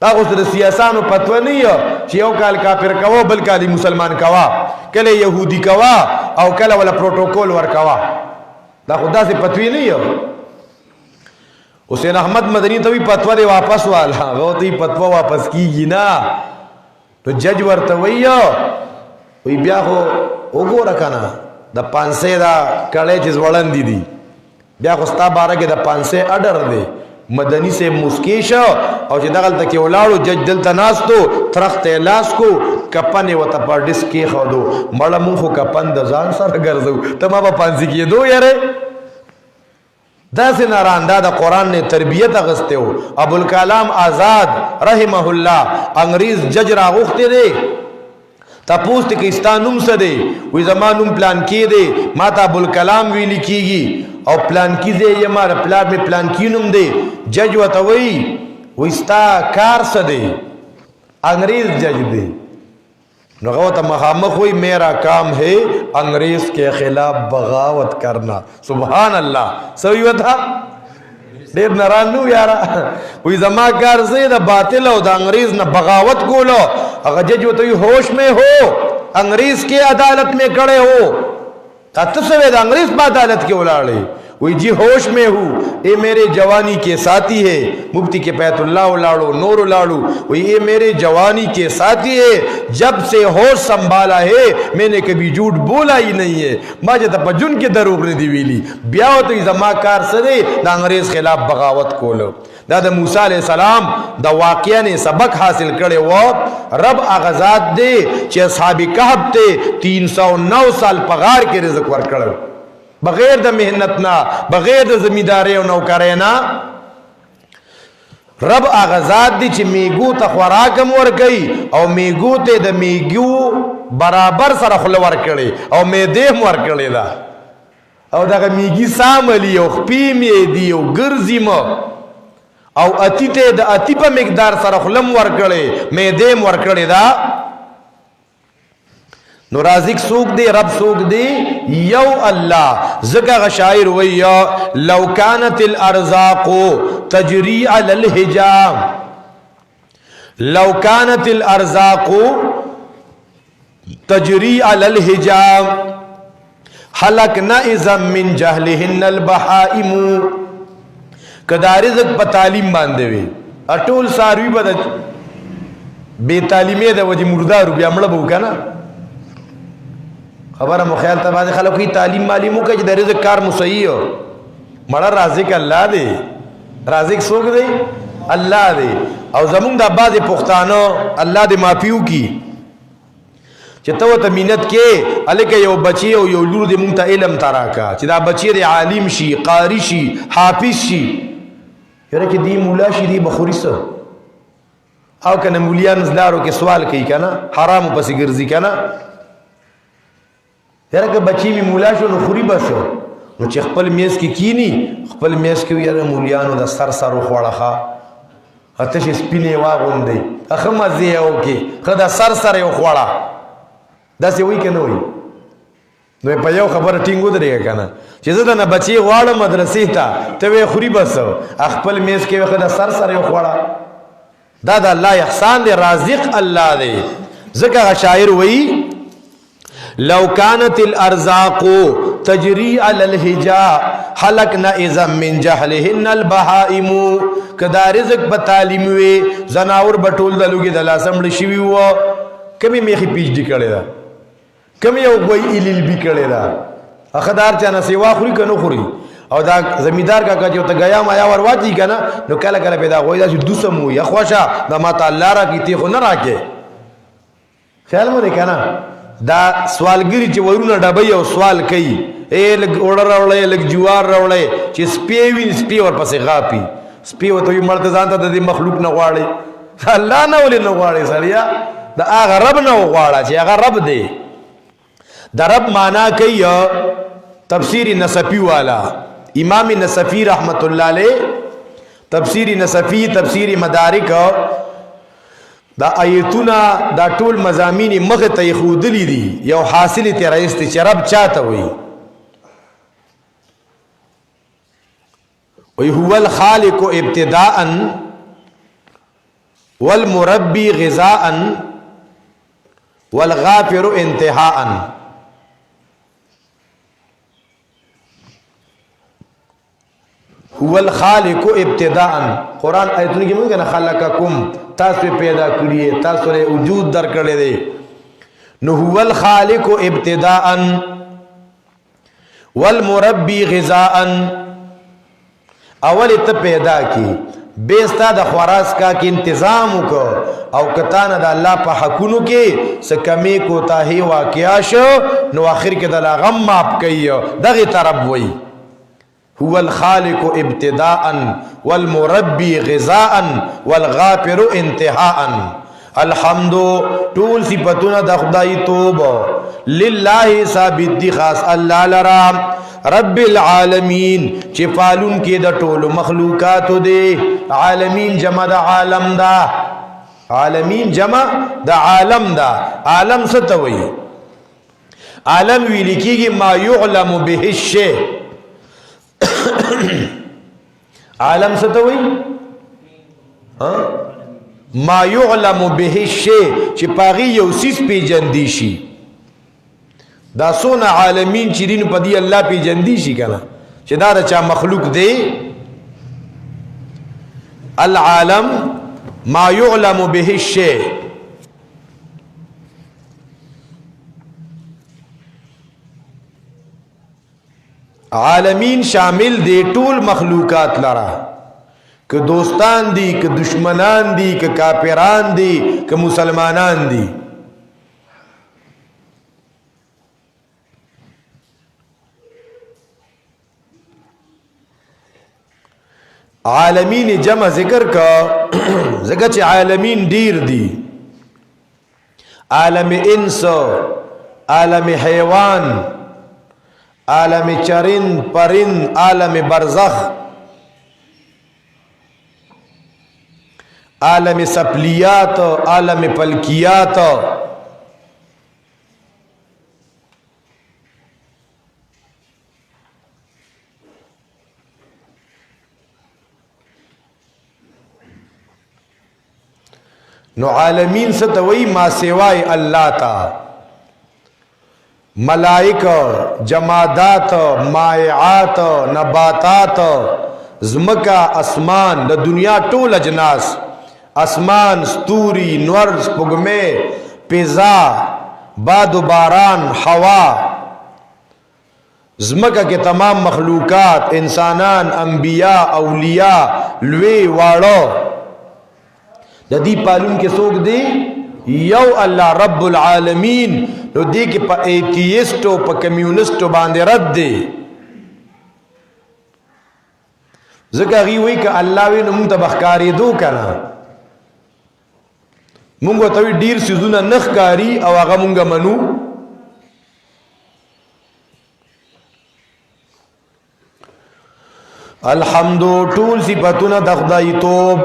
دا اوس د سیاسانو فتوا نه یو چې یو کال کافر کوا بل کال مسلمان کوا کله يهودي کوا او کله ولا پروتوکول ور کوا دا خدا سے فتوی نه یو حسین احمد مدنی توی فتوا دی واپس والا او توی فتوا واپس کیږي نه تو جج ورته ویو وی بیا خو وګوره کنه د 500 دا کړه چې وړاندې دي بیا خو ستا باره کې د 500 اډر دی مدنی سے مسکیش او چې دغل تک ولاړو جج دلته ناستو ترخت لاس کو کپن وته پر ډیس کې خودو مړه مون خو کپن د ځان سره ګرځو ته ما په 500 کې دو یاره دا سے ناراندا دا قرآن نے تربیت اغستے ہو. ابوالکلام آزاد رحمہ اللہ انگریز جج راغوختے دے تا پوسٹ کہ استا نم سا دے وی زمان نم پلان کی دے ما تا ابوالکلام ویلی کی گی او پلان کی دے یہ مارا پلان میں پلان کی نم دے جج و توئی وی استا کار سا دے انگریز جج دے نغوت مخامخ ہوئی میرا کام ہے انگریز کے خلاف بغاوت کرنا. سبحان اللہ. سوئی تھا دیر نرانو یارا وی زما کار سے دا باطل ہو دا انگریز نہ بغاوت کولو. اگر جج تو ہوش میں ہو انگریز کے عدالت میں کڑے ہو تسوے دا انگریز پا عدالت کے اولادے وی جی ہوش میں ہوں اے میرے جوانی کے ساتھی ہے. مفتی کے بیت اللہ الاڑو نور الاڑو وی اے میرے جوانی کے ساتھی ہے. جب سے ہوش سنبھالا ہے میں نے کبھی جھوٹ بولا ہی نہیں ہے. ماجد پجن کے دروغ نے دی ویلی بیاو تو زما کار سدے دا انگریز خلاف بغاوت کولو. دا موسیٰ علیہ السلام دا واقعہ نے سبق حاصل کرے وہ رب آغازات دے چھ اصحاب کہف تے 309 سال پغار کے رزق ورکڑو بغیر دا محنت نا بغیر دا زمینداری و نوکرے نا. رب آغازات دی چھ میگو تا خوراکم ورکی او میگو تے دا میگو برابر سر خل ورکڑے او میدیم ورکڑے دا او دا میگی ساملی او خپیمی دی او گرزیم او اتی تے دا اتی پا مقدار سر خلم ورکڑے میدیم ورکڑے دا. نو رازق سوک دے رب سوک دے یو اللہ. ذکا غشائر ویا لو کانت الارزاق تجری علی الحجام لو کانت الارزاق تجری علی الحجام حلقنا اذا من جہلہن البحائم. کدا رزق پا تعلیم باندے وی اٹول ساروی با بے تعلیمی دا وجہ مردارو بیا مڑبو کنا خبر ہم خیال تا بعض خلق کی تعلیم معلوموں کا جدہ رزق کار مسیح ہو مڑا رازق اللہ دے. رازق سوک دے اللہ دے. او زمون دا بعض پختانو اللہ دے مافیو کی چھتا وہ تا منت کے علیکہ یو بچی او یو لور دے مونتا علم تاراکا چھتا بچی دے عالم شی قاری شی حافظ شی یرا کہ دی مولا شی دی بخوری سا او کنا مولیان ازلارو کے سوال کئی کنا حرامو پسی گرزی کنا یرا کہ بچی میں مولا شو نو خوری بسو نو چی خپل میز کی کینی خپل میز کیو یرا مولیانو دا سر سرو خوڑا خوا اتش سپینے واغن دے اخم ازیہ اوکے خدا سر سر یو خوڑا دا سی ہوئی کہ نو ہوئی نو پا یو خبر ٹینگو درے گا کنا چیزا دا نا بچی غوڑا مدرسی تا توی خوری بسو اخپل میز کیو خدا سر سر یو خوڑا. دا دا اللہ احسان دے رازق اللہ دے. ذکر شاعر ہوئی لو کانت الارزاق تجری علی الحجا حلقنا اذا من جہلہن البہائم. کدا رزق پا تعلیم وے زناور بطول دا لوگی دا لاسم لشوی ہوا کمی میخی پیچ دی کڑے دا کمی او گوئی ایلیل بھی کڑے دا اخدار چانا سیوا خوری کنو خوری او دا زمیدار کا کچھو تا گیا مایا ورواتی کنا نو کلا کلا پیدا گوئی دا سی دوسم ہوئی اخواشا دا ماتا اللہ را کی تیخو نہ راکے خیال مو دے کنا دا سوالگری چی ورونا ڈبئی او سوال کئی اے لگ اوڑا روڑے لگ جوار روڑے چی سپیوین سپی اور پس غاپی سپیو توی مرتزان تا دی مخلوق نگوارے اللہ نولی نگوارے سریا دا آغا رب نگوارا چی آغا رب دے. دا رب مانا کئی تفسیر نصفی والا امام نصفی رحمت اللہ لے تفسیر نصفی تفسیر مدارک دا آیتونا دا طول مضامین مغتا یخودلی دی یو حاصل تیرائستی چی رب چاہتا ہوئی وی هو الخالق ابتداء والمربی غذاء والغافر انتہاء. هو الخالق ابتداء قرآن آیتونی کی مجھے خلقکم تاسو پیدا کریے تاسو لے وجود در کردے دے نو هو الخالق ابتداء والمربی غذاء. اول تا پیدا کی بیستا دا خواراس کا کی انتظام کو او کتانا دا اللہ پا حکونو کے سکمی کو تاہی واقعا شو نو آخر کے دا غم ماپ کئی دا غی طرف وئی هو الخالق ابتداء والمربي غذاء والغافر انتهاء. الحمد طول صفتنا د خدای توب لله ثابت دی خاص الله لرا رب العالمین چې پالون کې د ټولو مخلوقاتو دی. عالمین جمع د عالم دا، عالمین جمع د عالم دا. عالم څه ته وایي؟ عالم ویل کېږي ما يعلم به الشيء. عالم څه ته وایي؟ ما يعلم به الشيء چې پاغي یو سیس پیجندې شي. دا سونه عالمین چې دین په دی الله پیجندې شي کنه چې دا د چا مخلوق دی. العالم ما يعلم به الشيء. عالمین شامل دی ټول مخلوقات لرا، که دوستان دی، که دشمنان دی، که کافران دی، که مسلمانان دی. عالمین جمع ذکر کا ذکر چه عالمین دیر دی. عالم انس، عالم حیوان، عالم چرند پرند، عالم برزخ، عالم سپلیات، عالم پلکیات. نو عالمین ستوئی ما سوائے اللہ تا، ملائکہ، جمادات، مائعات، نباتات، زمکا، اسمان، دا دنیا ټول اجناس، اسمان، ستوری، نور، سپگمے، پیزا، باد و باران، ہوا، زمکا کے تمام مخلوقات، انسانان، انبیاء، اولیاء، لوی واڑو، دا دی پالون کے سوک دی یو اللہ رب العالمین. نو دی کے پا ایتیسٹو پا کمیونسٹو باندے رد دی. ذکر غیوی کہ اللہ وی نمون تا بخکاری دو کنا مونگو تاوی دیر سیزونا نخ کاری او آغا مونگا منو. الحمدو طول صفتنا دخدائی توب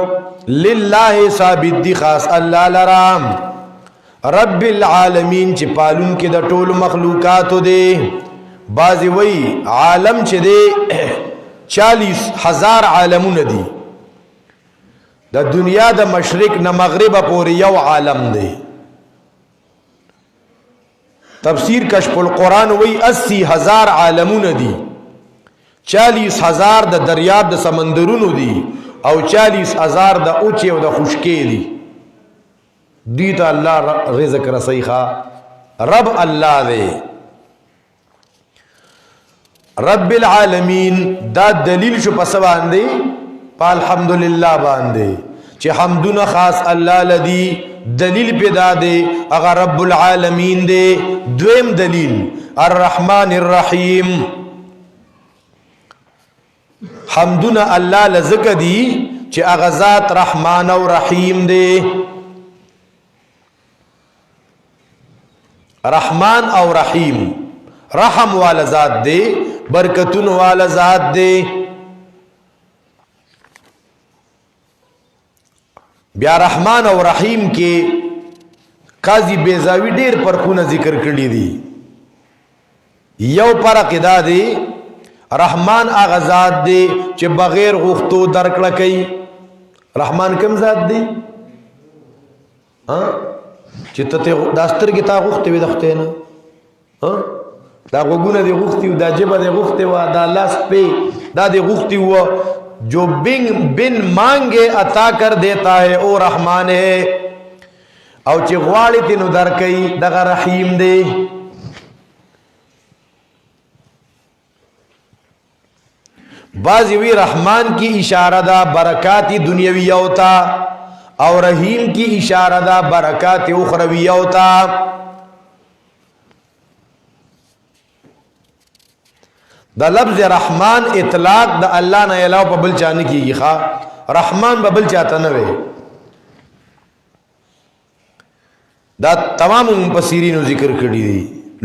للہ ثابت دی خاص اللہ لرام رب العالمین چی پالون کے دا طول مخلوقاتو دے. بازی وی عالم چی دے 40,000 عالمون دی. دا دنیا دا مشرق نا مغرب پوری یو عالم دے. تفسیر کشف القرآن وی 80,000 عالمون دی. 40,000 دا دریاب دا سمندرونو دی او 40,000 دا اوچے و دا خشکے دی. دیتا اللہ رزق رسی خواہ رب اللہ دے. رب العالمین دا دلیل شو پس باندے پا الحمدللہ باندے چی حمدون خاص اللہ لدی. دلیل پیدا دے اگر رب العالمین دے. دویم دلیل الرحمن الرحیم. حمدون اللہ لذکر دی چی اغزات رحمان و رحیم دے. رحمان او رحیم رحم والا ذات دے، برکتون والا ذات دے. بیا رحمان او رحیم کے قاضی بیزاوی دیر پرخونه ذکر کردی دی. یو پرق دا دے رحمان آغا ذات دے چے بغیر غختو درکڑا کئی. رحمان کم ذات دے چے تتے داستر کی تا غختے وی دختے نا دا غگون دے غختی و دا جبا دے غختے و دا لاس پے دا دے غختی و جو بن مانگے عطا کر دیتا ہے او رحمان ہے. او چے غوالی تینو در کئی دا رحیم دے. بعضی وی رحمان کی اشارہ دا برکاتی دنیاوی ہوتا اور رحیم کی اشارہ دا برکات اخروی ہوتا. دا لفظ رحمان اطلاق دا اللہ نه علاوه په بل چا نه کیږي ښا رحمان به بل چاته نه وي دا تمام مفسرینو ذکر کړی دي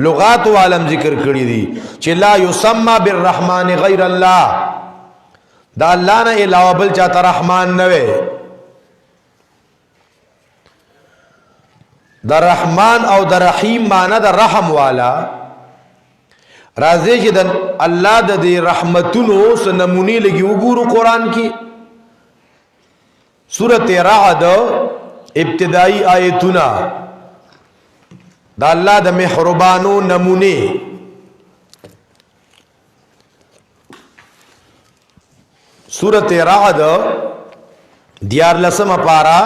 لغات عالم ذکر کړی دي چې لا یسمى بالرحمن غیر الله دا اللہ نه علاوه بل چاته رحمان نه وي دا رحمان او دا رحیم معنی دا رحم والا راځي چې د الله د دې رحمتونو س نمونې لګي وګورو قران کې سورته رعد ابتدائی آیتونه دا الله د مهربانو نمونه سورته رعد 14 پارا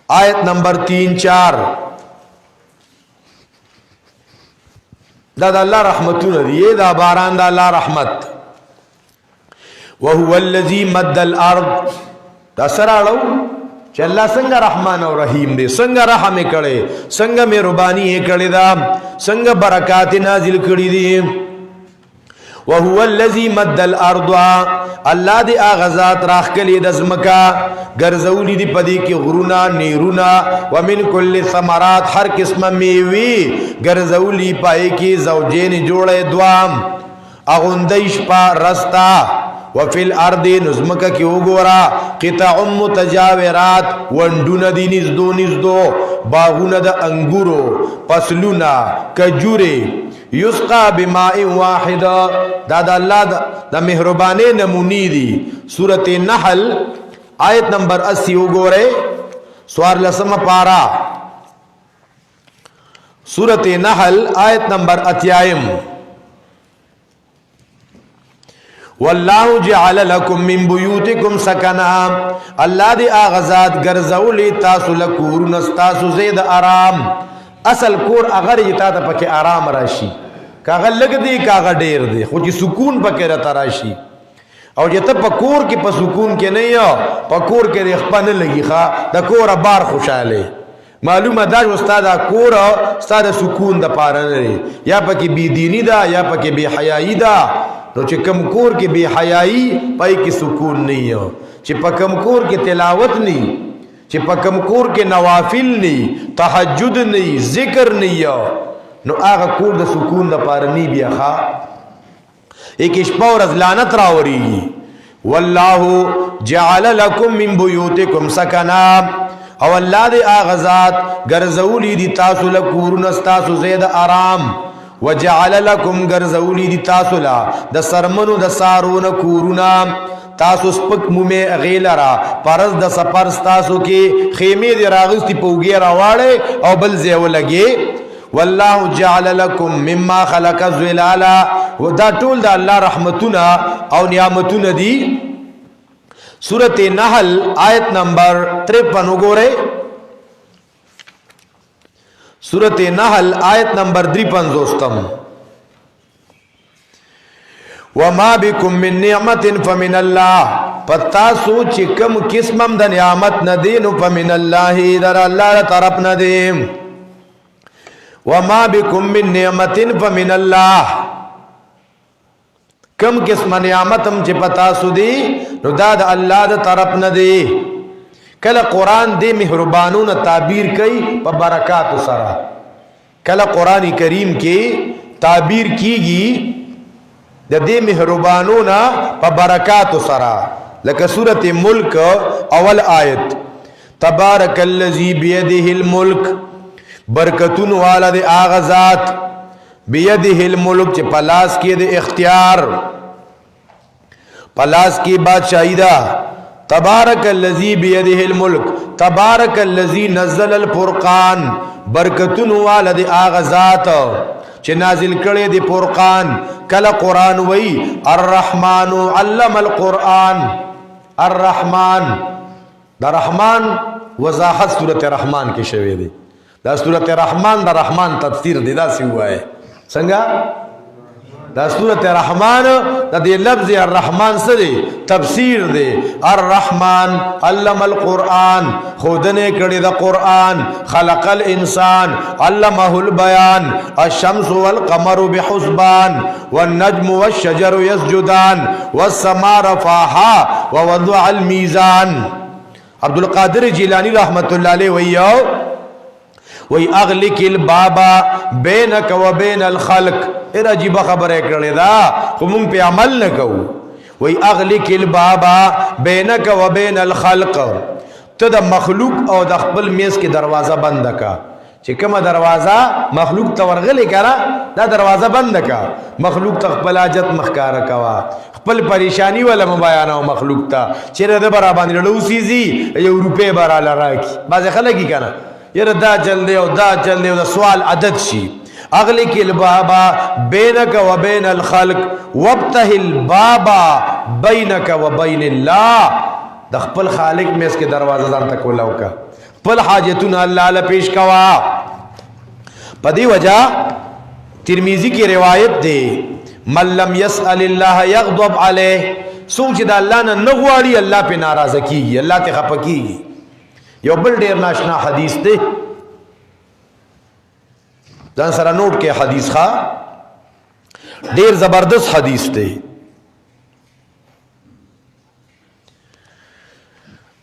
آیت نمبر 3-4 دا اللہ رحمتون دی دا باران دا اللہ رحمت وهو الذی مد الارض دا سراڑو چا اللہ سنگا رحمان و رحیم دے سنگا رحم کڑے سنگا مہربانی کڑے دا سنگا برکات نازل کڑی دی وهو الذی مد الارض اللہ دی آغازات راخ کلی دزمکا گرزولی دی پدی کی غرونا نیرونا ومن کل ثمرات ہر قسم میوی گرزولی پائی کی زوجین جوڑے دوام اغندیش پا رستا وفی الارض نزمکا کی اگورا قطع متجاورات وندون دی نزدو باغون دا انگورو پسلونا کجورے یسقا بماء واحد دا اللہ دا مہربانے نمونی دی سورت نحل آیت نمبر 80 گورے سوار لسم پارا سورت نحل آیت نمبر 80 واللہ جعل لکم من بیوتکم سکنا اللہ دی آغازات گرزولی تاسو لکورن استاسو زید آرام اصل کور اگر جتا تا پکی آرام راشی کاغا لگ دی کاغا دیر دی خوچی سکون پکی رتا راشی او جتا پا کور کی پا سکون کی نہیں ہو پا کور کی ریخپا نلگی خواہ دا کور بار خوشحالے معلوم داش استاد کور استاد سکون دا پارا نرے یا پا کی بی دینی دا یا پا کی بی حیائی دا نو چی کم کور کی بی حیائی پائی کی سکون نہیں ہو چی پا کم کور کی تلاوت نہیں چی پا کم کور کے نوافل نہیں تحجد نہیں ذکر نہیں نو آغا کور دا سکون دا پارنی بیا خوا ایک اشپا اور ازلانت راوری واللہ جعل لکم من بیوتکم سکنا او اللہ دے آغازات گرزولی دی تاسو لکورن استاسو زید آرام وجعل لکم گرزولی دی تاسو لا دا سرمنو دا سارون کورنا تاسو سپک مومے غیلرا پرز دا سپر ستاسو کے خیمے دی راغستی پوگی راوارے او بل زیو لگے واللہ جعل لکم مما خلق زلالا و دا ٹول دا اللہ رحمتنا او نعمتنا دی سورت نحل آیت نمبر 53 گو رہے سورت نحل آیت نمبر 53 وما بكم من نعمت فمن اللہ پتاسو چکم قسمم دا نعمت ندین فمن اللہ در اللہ طرف ندیم وما بكم من نعمت فمن اللہ کم قسم نعمتم چی پتاسو دی نو دا دا اللہ دا طرف ندی کل قرآن دے مہربانون تعبیر کئی پا برکات سرا کل قرآن کریم کی تعبیر کی گی دا دے مہربانون پا برکات سرا لکہ سورت ملک اول آیت تبارک اللذی بیدہ الملک برکتون والا دے آغازات بیدہ الملک چے پلاس کی دے اختیار پلاس کی بادشاہی دا تبارک اللذی بیدہ الملک تبارک اللذی نزل الفرقان برکتون والا دے آغازات چے نازل کڑے دے فرقان کل قرآن وی الرحمن علم القرآن الرحمن دا رحمان وضاحت سورت رحمان کی شوے دے دا سورت رحمان دا رحمان تفسیر دے دا سی ہوا ہے سنگا دا سورۃ الرحمن دا دی لفظ الرحمن سره تفسیر دی الرحمن علم القرآن خودنے کړي دا قرآن خلق الانسان علمه البیان الشمس والقمر بحسبان والنجم والشجر يسجدان والسماء رفعها ووضع الميزان عبدالقادر جیلانی رحمت اللہ علیہ وی اغلق البابا بینک و بین الخلق ایر عجیب خبر اکرلی دا خو مونگ پہ عمل نکو وی اغلق البابا بینک و بین الخلق تو دا مخلوق او دا خپل میز کی دروازہ بند کا چی کم دروازہ مخلوق تا ورغلی کرا دا دروازہ بند کا مخلوق تا خپل حاجت مخکار کوا خپل پریشانی والا مبایاناو مخلوق تا چیر دا برا باندی لڑو سیزی یو روپے برا لراکی بعض خلقی کنا یر دا چل دے و دا چل دے و دا سوال عدد شی اغلق البابا بینک و بین الخلق وابتہ البابا بینک و بین اللہ دا خپل خالق میں اس کے دروازہ دان تک ولاو کا پل حاجتون اللہ علیہ پیش کوا پدی وجہ ترمیزی کی روایت دے من لم یسأل اللہ یغضب علیہ سوچ دا اللہ نا نغواری اللہ پہ ناراض کی گی اللہ تے خپا کی گی یو بل دیر ناشنا حدیث دے جان سرا نوٹ کے حدیث خواہ دیر زبردست حدیث دے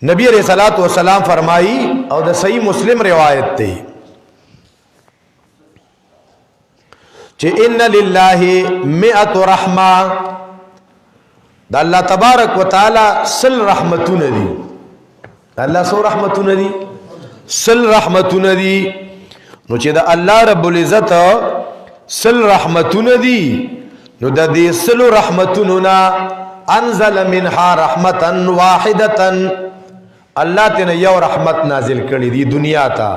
نبی علیہ الصلوۃ والسلام فرمائی اور دا صحیح مسلم روایت تے کہ ان للہ مئت رحمہ دا اللہ تبارک و تعالی سل رحمتون دی اللہ سو رحمتون دی سل رحمتون دی نو چې دا اللہ رب العزت سل رحمتون دی نو دا دی سل رحمتوننا انزل منها رحمتا واحدتا اللہ تینا یو رحمت نازل کردی دی دنیا تا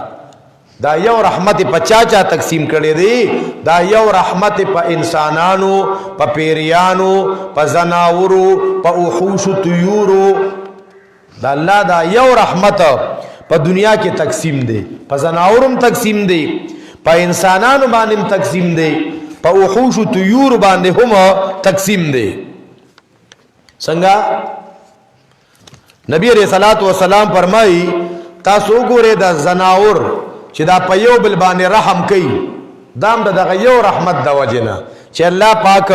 دا یو رحمت پا چاچا تقسیم کردی دی دا یو رحمت پا انسانانو پا پیریانو پا زناورو پا احوش طیورو دا اللہ دا یو رحمت پا دنیا کے تقسیم دے پا زناورم تقسیم دے پا انسانانو بانم تقسیم دے پا احوش طیور باندے ہم تقسیم دے سنگا نبی علیہ الصلوۃ والسلام فرمائی تاسو ګوره دا زناور چې دا په یو بل باندې رحم کوي دام دا یو رحمت دا وجنا چې الله پاک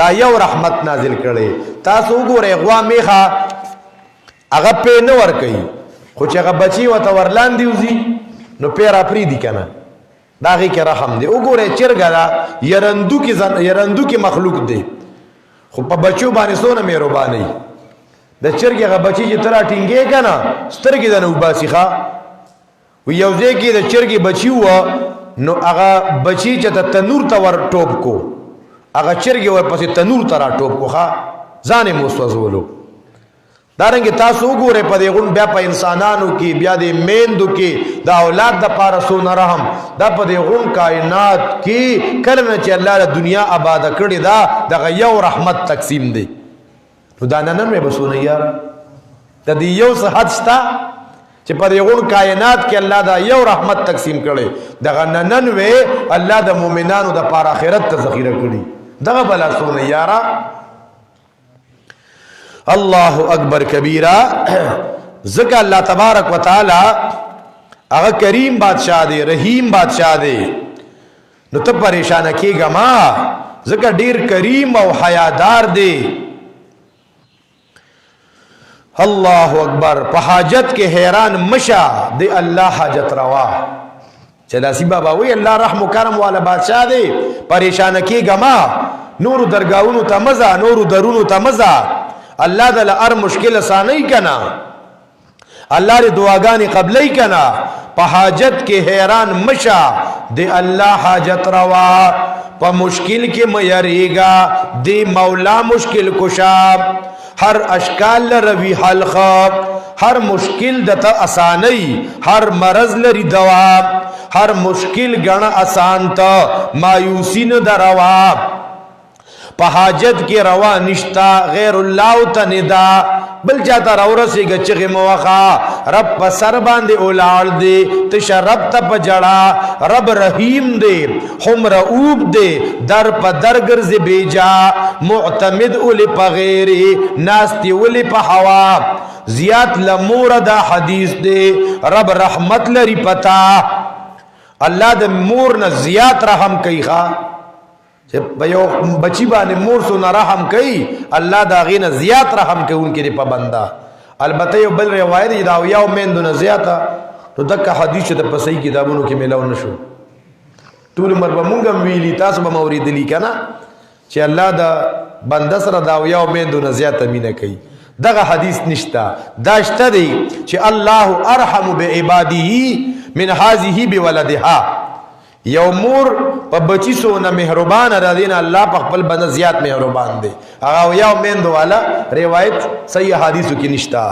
دا یو رحمت نازل کړي تاسو ګوره غوا میخه هغه په نه ور کوي خو چې هغه بچي وته ورلان دیوزي نو پیرا پری دی کنه دا غي کې رحم دی وګوره چرګا دا يرندو کې مخلوق دی خو په بچو باندې سونه مهرباني د چرګ هغه بچی چې ترا ټینګې کنه سترګې د نو باسي ښا و یو ځای کې د چرګ بچی و نو هغه بچی چې د تنور ته ور ټوپ کو هغه چرګ ور پسې تنور ته را ټوپ کو ښا ځان مو سوځولو دارنګه تاسو وګوره په دې غون بیا په انسانانو کې بیا د میندو کې د اولاد د پاره سونه رحم دا په دې غون کائنات کې کله چې الله د دنیا آباد کړی دا د یو رحمت تقسیم دی نو دا ننن میں بسونه یار دا دی یو صحت شتا چې پر یغون کائنات کې الله دا یو رحمت تقسیم کړي دا ننن وې الله د مؤمنانو د پاره آخرت ته ذخیره کړي دا بلا سونه یارا اللہ اکبر کبیرہ ذکر اللہ تبارک و تعالی اگر کریم بادشاہ دے رحیم بادشاہ دے نو تب پریشانہ کی گا ما ذکر دیر کریم و حیادار دے اللہ اکبر پا حاجت کے حیران مشا دے اللہ حاجت روا چلا سی بابا وی اللہ رحم و کرم والا بادشاہ دے پریشانہ کی گا ما نور درگاونو تا مزا نور درونو تا مزا اللہ دل ار مشکل آسانی کنا اللہ ری دعاگانی قبلی کنا پا حاجت کے حیران مشا دے اللہ حاجت روا پا مشکل کے میریگا دے مولا مشکل کشا ہر اشکال روی حلق ہر مشکل دتا آسانی ہر مرض لری دوا ہر مشکل گنا آسان تا مایوسی نہ دروا په حاجت کې روا نشتا غیر الله ته ندا بل چاته راورسېږه چغې مه وهه رب په سر باندې ولاړ دی تشه رب ته په جړه رب رحیم دی هم رؤوب دی در په در ګرځې بیجا معتمد اولی په غیرې ناستې ولی په هوا زیات لمور دا حدیث دی رب رحمت لري پتا الله د مور نه زیات رحم کوي ښا چې په یو بچی باندې مور سونه رحم کوي الله دا غینه زیات رحم کوونکی په بندا البته یو بل روایت دی دا یو مندو نه زیاته نو دغه حدیث ته په صحیح کتابونو کې ملاو نشو ټول عمر به مونږ هم ویلي تاسو به موریدلی کنه چې الله دا بنده سره دا یو مندو نه زیاته مینه کوي دغه حدیث نشتا دا شته دی چې الله ارحم بعباده من هذه بولدها یو مور په بچی سونه مهربان را دین الله په خپل بنده زیات مهربان دی هغه یو مندو والا روایت صحیح حدیثو کې نشتا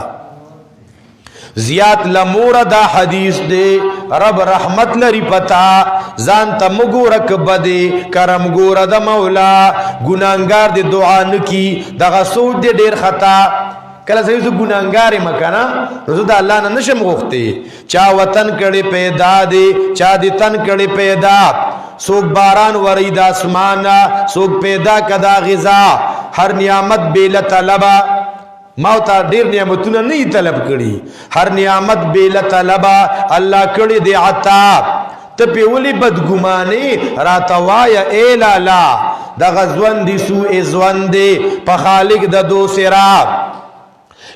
زیات لمور دا حدیث دی رب رحمت لري پتا ځان ته مګورک بدی کرم ګور د مولا ګناګار دی دعا نکی دغه سود دی ډیر خطا کله زه ګناګار مکانا نو زه د الله نه نشم غوښتي چا وطن کړي پیدا دی چا دی تن کړي پیدا سوک باران وری د اسمان سوک پیدا کدا غذا هر نعمت بیل طلبا ما تا ډیر نعمتونه نه طلب کړي هر نعمت بیل طلبا الله کړي دی عطا ته په ولي بدګمانه راتوایا اے لالا د غزوان دی سو ازوان دی په خالق د دو سرا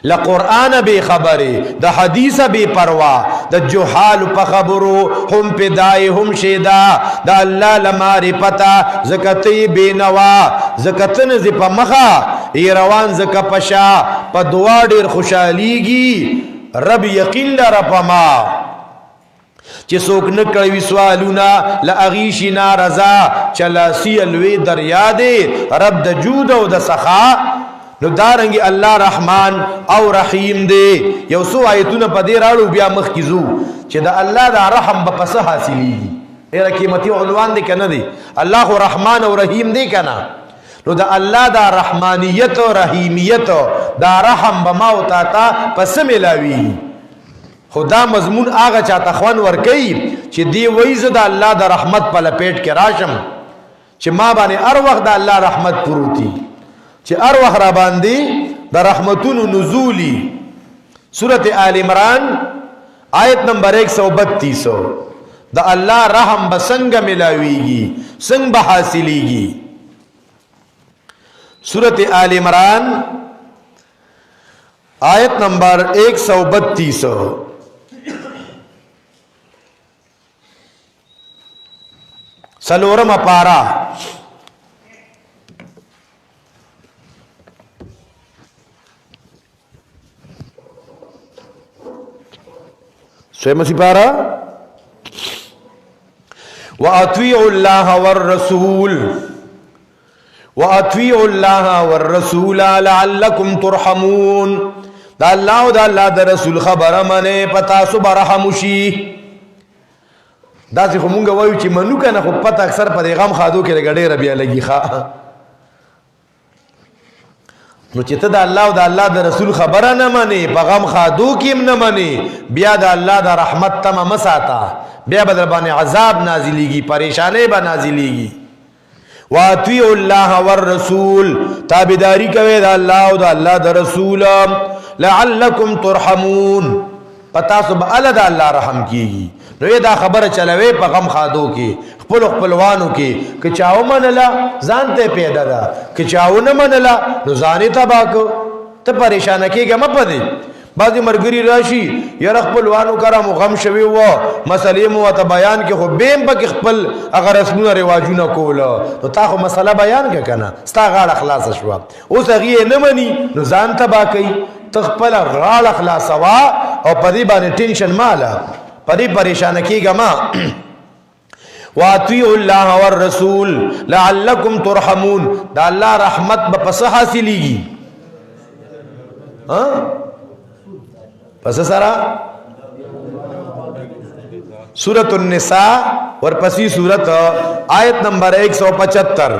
لقرآن بے خبری دا حدیث بے پروا دا جحال پا خبرو ہم پدائی ہم شیدا دا اللہ لماری پتا زکتی بے نوا زکتن زی پا مخا ای روان زکا پشا پا دعا دیر خوشحالیگی رب یقین لرپا ما چه سوک نکڑوی سوالونا لأغیشی نارزا چلا سی الوی دریا دے رب دا جود و دا سخا نو دارنگی اللہ رحمان او رحیم دے یو سو آیتون پا دے راڑو بیا مخ کیزو چه دا اللہ دا رحم با پس حاصلی ایرا قیمتی عنوان دے کنا دے اللہ خو رحمان او رحیم دے کنا نو دا اللہ دا رحمانیت و رحیمیت دا رحم با ما ہوتا تا پس ملاوی خدا مضمون آغا چاہتا خوان ورکی چه دی ویز دا اللہ دا رحمت پا لپیٹ کے راشم چه ما بانے ار وقت دا اللہ رحمت پروتی چه ار وقت را باندی دا رحمتون نزولی سورت آل عمران آیت نمبر 132 دا اللہ رحم بسنگ ملاویگی سنگ بحاصلیگی سورت آل عمران آیت نمبر 132 سلورم پارا سویم سپارا وَأَطِيعُوا اللَّهَ وَالرَّسُولَ لَعَلَّكُمْ تُرْحَمُونَ دا اللہ و دا اللہ دا رسول خبر منے پتا سو برحمشی دا سی خو مونگا وایو چی منو کنا خو پتا اکثر پا دی غم خادو کے لگا دیر بیا لگی خواہ نو چې ته د الله او د الله د رسول خبره نه منې په غم خادو کې هم نه منې بیا د الله د رحمت تمه مه ساته بیا به در باندې عذاب نازلیږي پریشانی به نازلیږي واطیعوا الله والرسول تابعداري کوئ د الله او د الله د رسول لعلکم ترحمون پتا سو به الله د الله رحم کیږي نو دا خبره چلوي په غم خادو کې خپل خپلوانو کې که چاو منلا ځان ته پیدا ده که چاو نه منلا نو ځان ته باکو ته پریشان کېږه مپدې بعضی مرګري راشي یاره خپلوانو کرامو غم شوي و مسلې مو ته بیان کې خو بیم پکې خپل هغه رسمونه رواجونه کوله نو تا خو مسله بیان کې کنه ستا غاړه خلاص شو اوس هغه نه مني نو ځان ته باکي ته خپل غاړه خلاصوا او پدې باندې ټینشن مالا پدې پریشان کېږه ما وَأَطِيعُوا اللَّهَ وَالرَّسُولَ لَعَلَّكُمْ تُرْحَمُونَ دا اللہ رحمت بپس حاصلیگی پس سرا سورة النساء ورپسی سورت آیت نمبر 175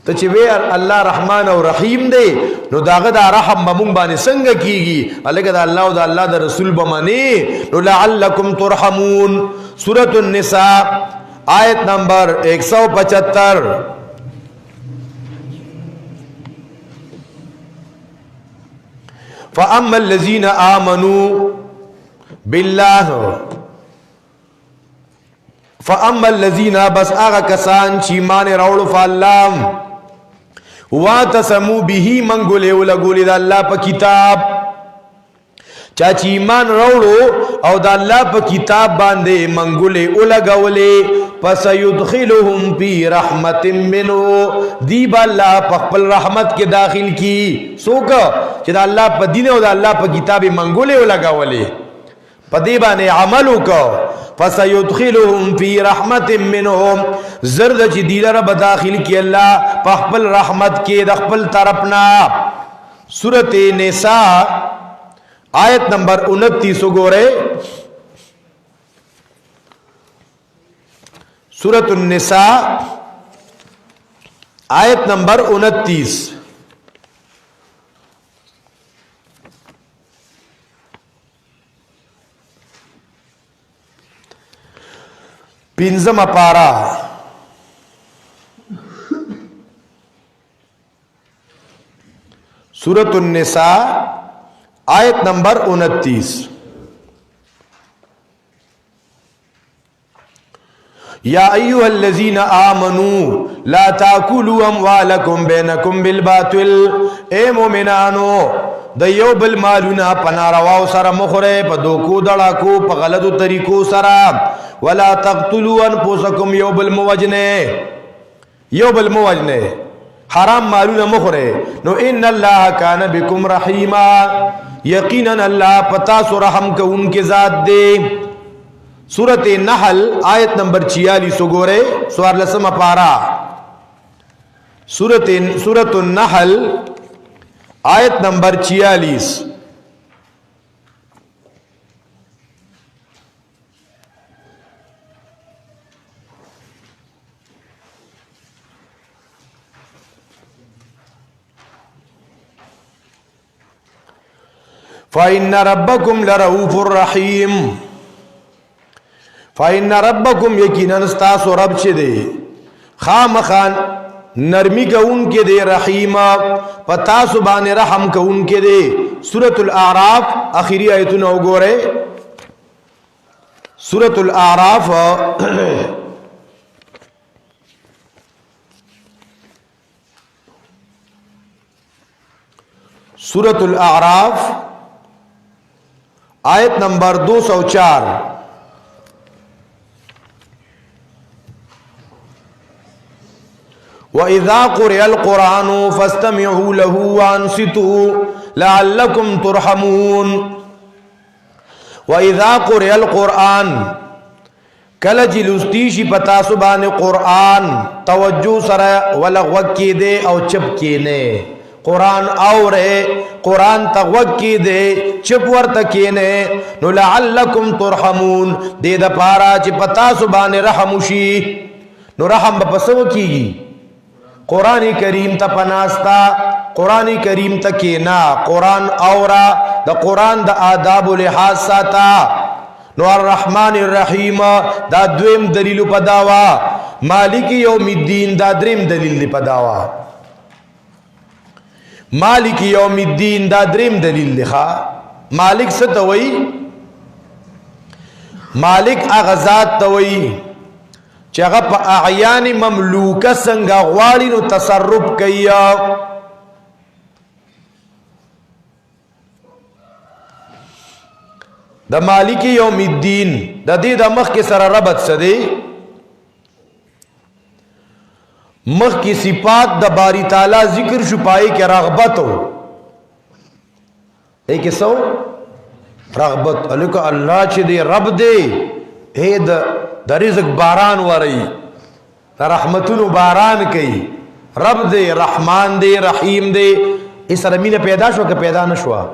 ته چې وی الله رحمان او رحیم دی نو داغه دا رحم به مونږ باندې څنګه کیږي الګا دا الله او دا الله د رسول بمانی نو لعلکم ترحمون سورۃ النساء آیت نمبر 175 فاما الذين امنوا بالله فاما الذين بس اغا کسان چې ایمان راوړو فالله واتسمو به منګولې ولګولې د الله په کتاب چا چې ایمان راوړو او د الله په کتاب باندې منګولې ولګولې پس يدخلهم في رحمت منه دی بالله په خپل رحمت کې داخل کی سوګ چې د الله په دین او د الله په کتاب منګولې ولګولې په دې باندې عمل وکړه پس يدخلهم في رحمت منهم زرد چې دی لره به داخل کی الله په خپل رحمت کې د خپل طرفنا سورۃ نساء آیت نمبر 29 وګوره سورۃ النساء آیت نمبر 29 پنځمه پارا سورۃ النساء آیت نمبر 29 یا ایها الذین آمنوا لا تاکلوا اموالکم بینکم بالباطل اے مومنانو د یو بل مالونه پنارواو سره مخره په دوکو دړاکو په غلطو طریقو سره ولا تقتلوا انفسکم یو بل موجنه حرام مالونه مخره نو ان الله کان بكم رحیما یقینا الله پتا سو رحم کوونکې ذات دی سورۃ النحل آیت نمبر 46 وګوره سوار لسمه پارا سورۃ النحل آیت نمبر 46 فإن ربكم لرؤوف رحيم فإن ربكم یقینا استاسو رب چه دے خامخان نرمی کون کے دے رحیم پتاسو بان رحم کون کے دے سورۃ الاعراف آخری آیتنا وګوره سورۃ الاعراف سورۃ الاعراف آیت نمبر 204 وَإِذَا قُرِئَ الْقُرْآنُ فَاسْتَمِعُوا لَهُ وَأَنصِتُوا لَعَلَّكُمْ تُرْحَمُونَ وَإِذَا قُرِئَ الْقُرْآنُ کله چې لوستی شي پتا سبحان قرآن توجه سره ولغوک کې دے او چپ کې نه قرآن اورے قرآن تغوک کی دے چپ ورته کینه نو لعلکم ترحمون دے د پارا چې پتا سبحان رحم شي نو رحم په پسو کیږي قرآن کریم ته پناستا قرآن کریم ته کینا قرآن اورا د قرآن د آداب لحاظ ساتا نو الرحمن الرحیم دا دویم دلیل په داوا مالک یوم الدین دا دریم دلیل په داوا مالک یوم الدین دا دریم دلیل لخوا مالک ستوئی مالک اغزاد توئی چاگا پا اعیان مملوکا سنگا غواری نو تصرف کیا دا مالک یوم الدین دا دی دا مخ کے سر ربط سدے مخ کی صفات دا باری تعالی ذکر شپائی کے رغبت ہو ایک سو رغبت علیکہ اللہ چھ دے رب دے اے دا رزق باران ورئی دا رحمتون باران کئی رب دے رحمان دے رحیم دے اس رمین پیدا شو کہ پیدا نشوا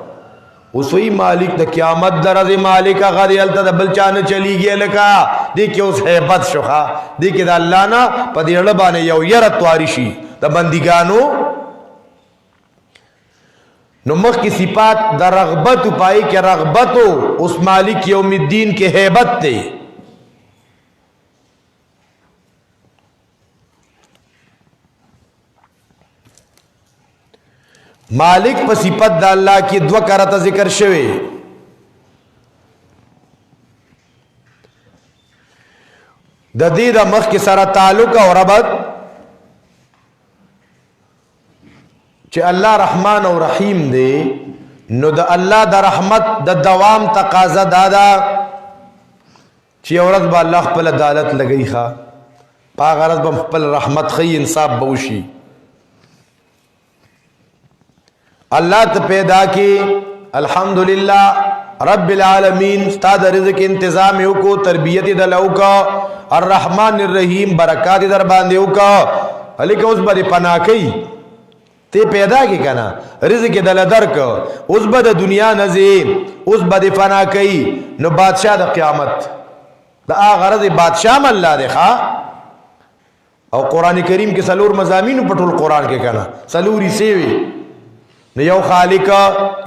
اسوی مالک دا قیامت درز مالک غری علتا دا بلچان چلی گیا لکا دیکھ اس حیبت شخا دیکھ دا اللہ نا پا دی ربانے یو یرت وارشی د بندګانو. نو مخ کی صفات د رغبت پای کې رغبتو اس مالک یوم الدین کے ہیبت تے. مالک په صفت د الله کې دو کرته ذکر شوی. د دې د مخ کې سره تعلق او ربط چې الله رحمان او رحیم دی، نو د الله د رحمت د دوام تقاضا دادا چې اورز به الله خپل عدالت لګی ښا پاغه غرض به خپل رحمت خی انصاف بوشي. اللہ ته پیدا کی الحمدللہ رب العالمین استاد رزق انتظام یو کو تربیت دلو کا الرحمن الرحیم برکات در باندې وکا الیک اوس باندې پناکی ته پیدا کی کنا رزق دل درک اوس بد دنیا نزی اوس بد پناکی نو بادشاہ د قیامت دا غرض بادشاہ مل الله دی ښا. او قران کریم کې سلور مضامین په ټول قران کې کنا سلوري سیوی نو یو خالق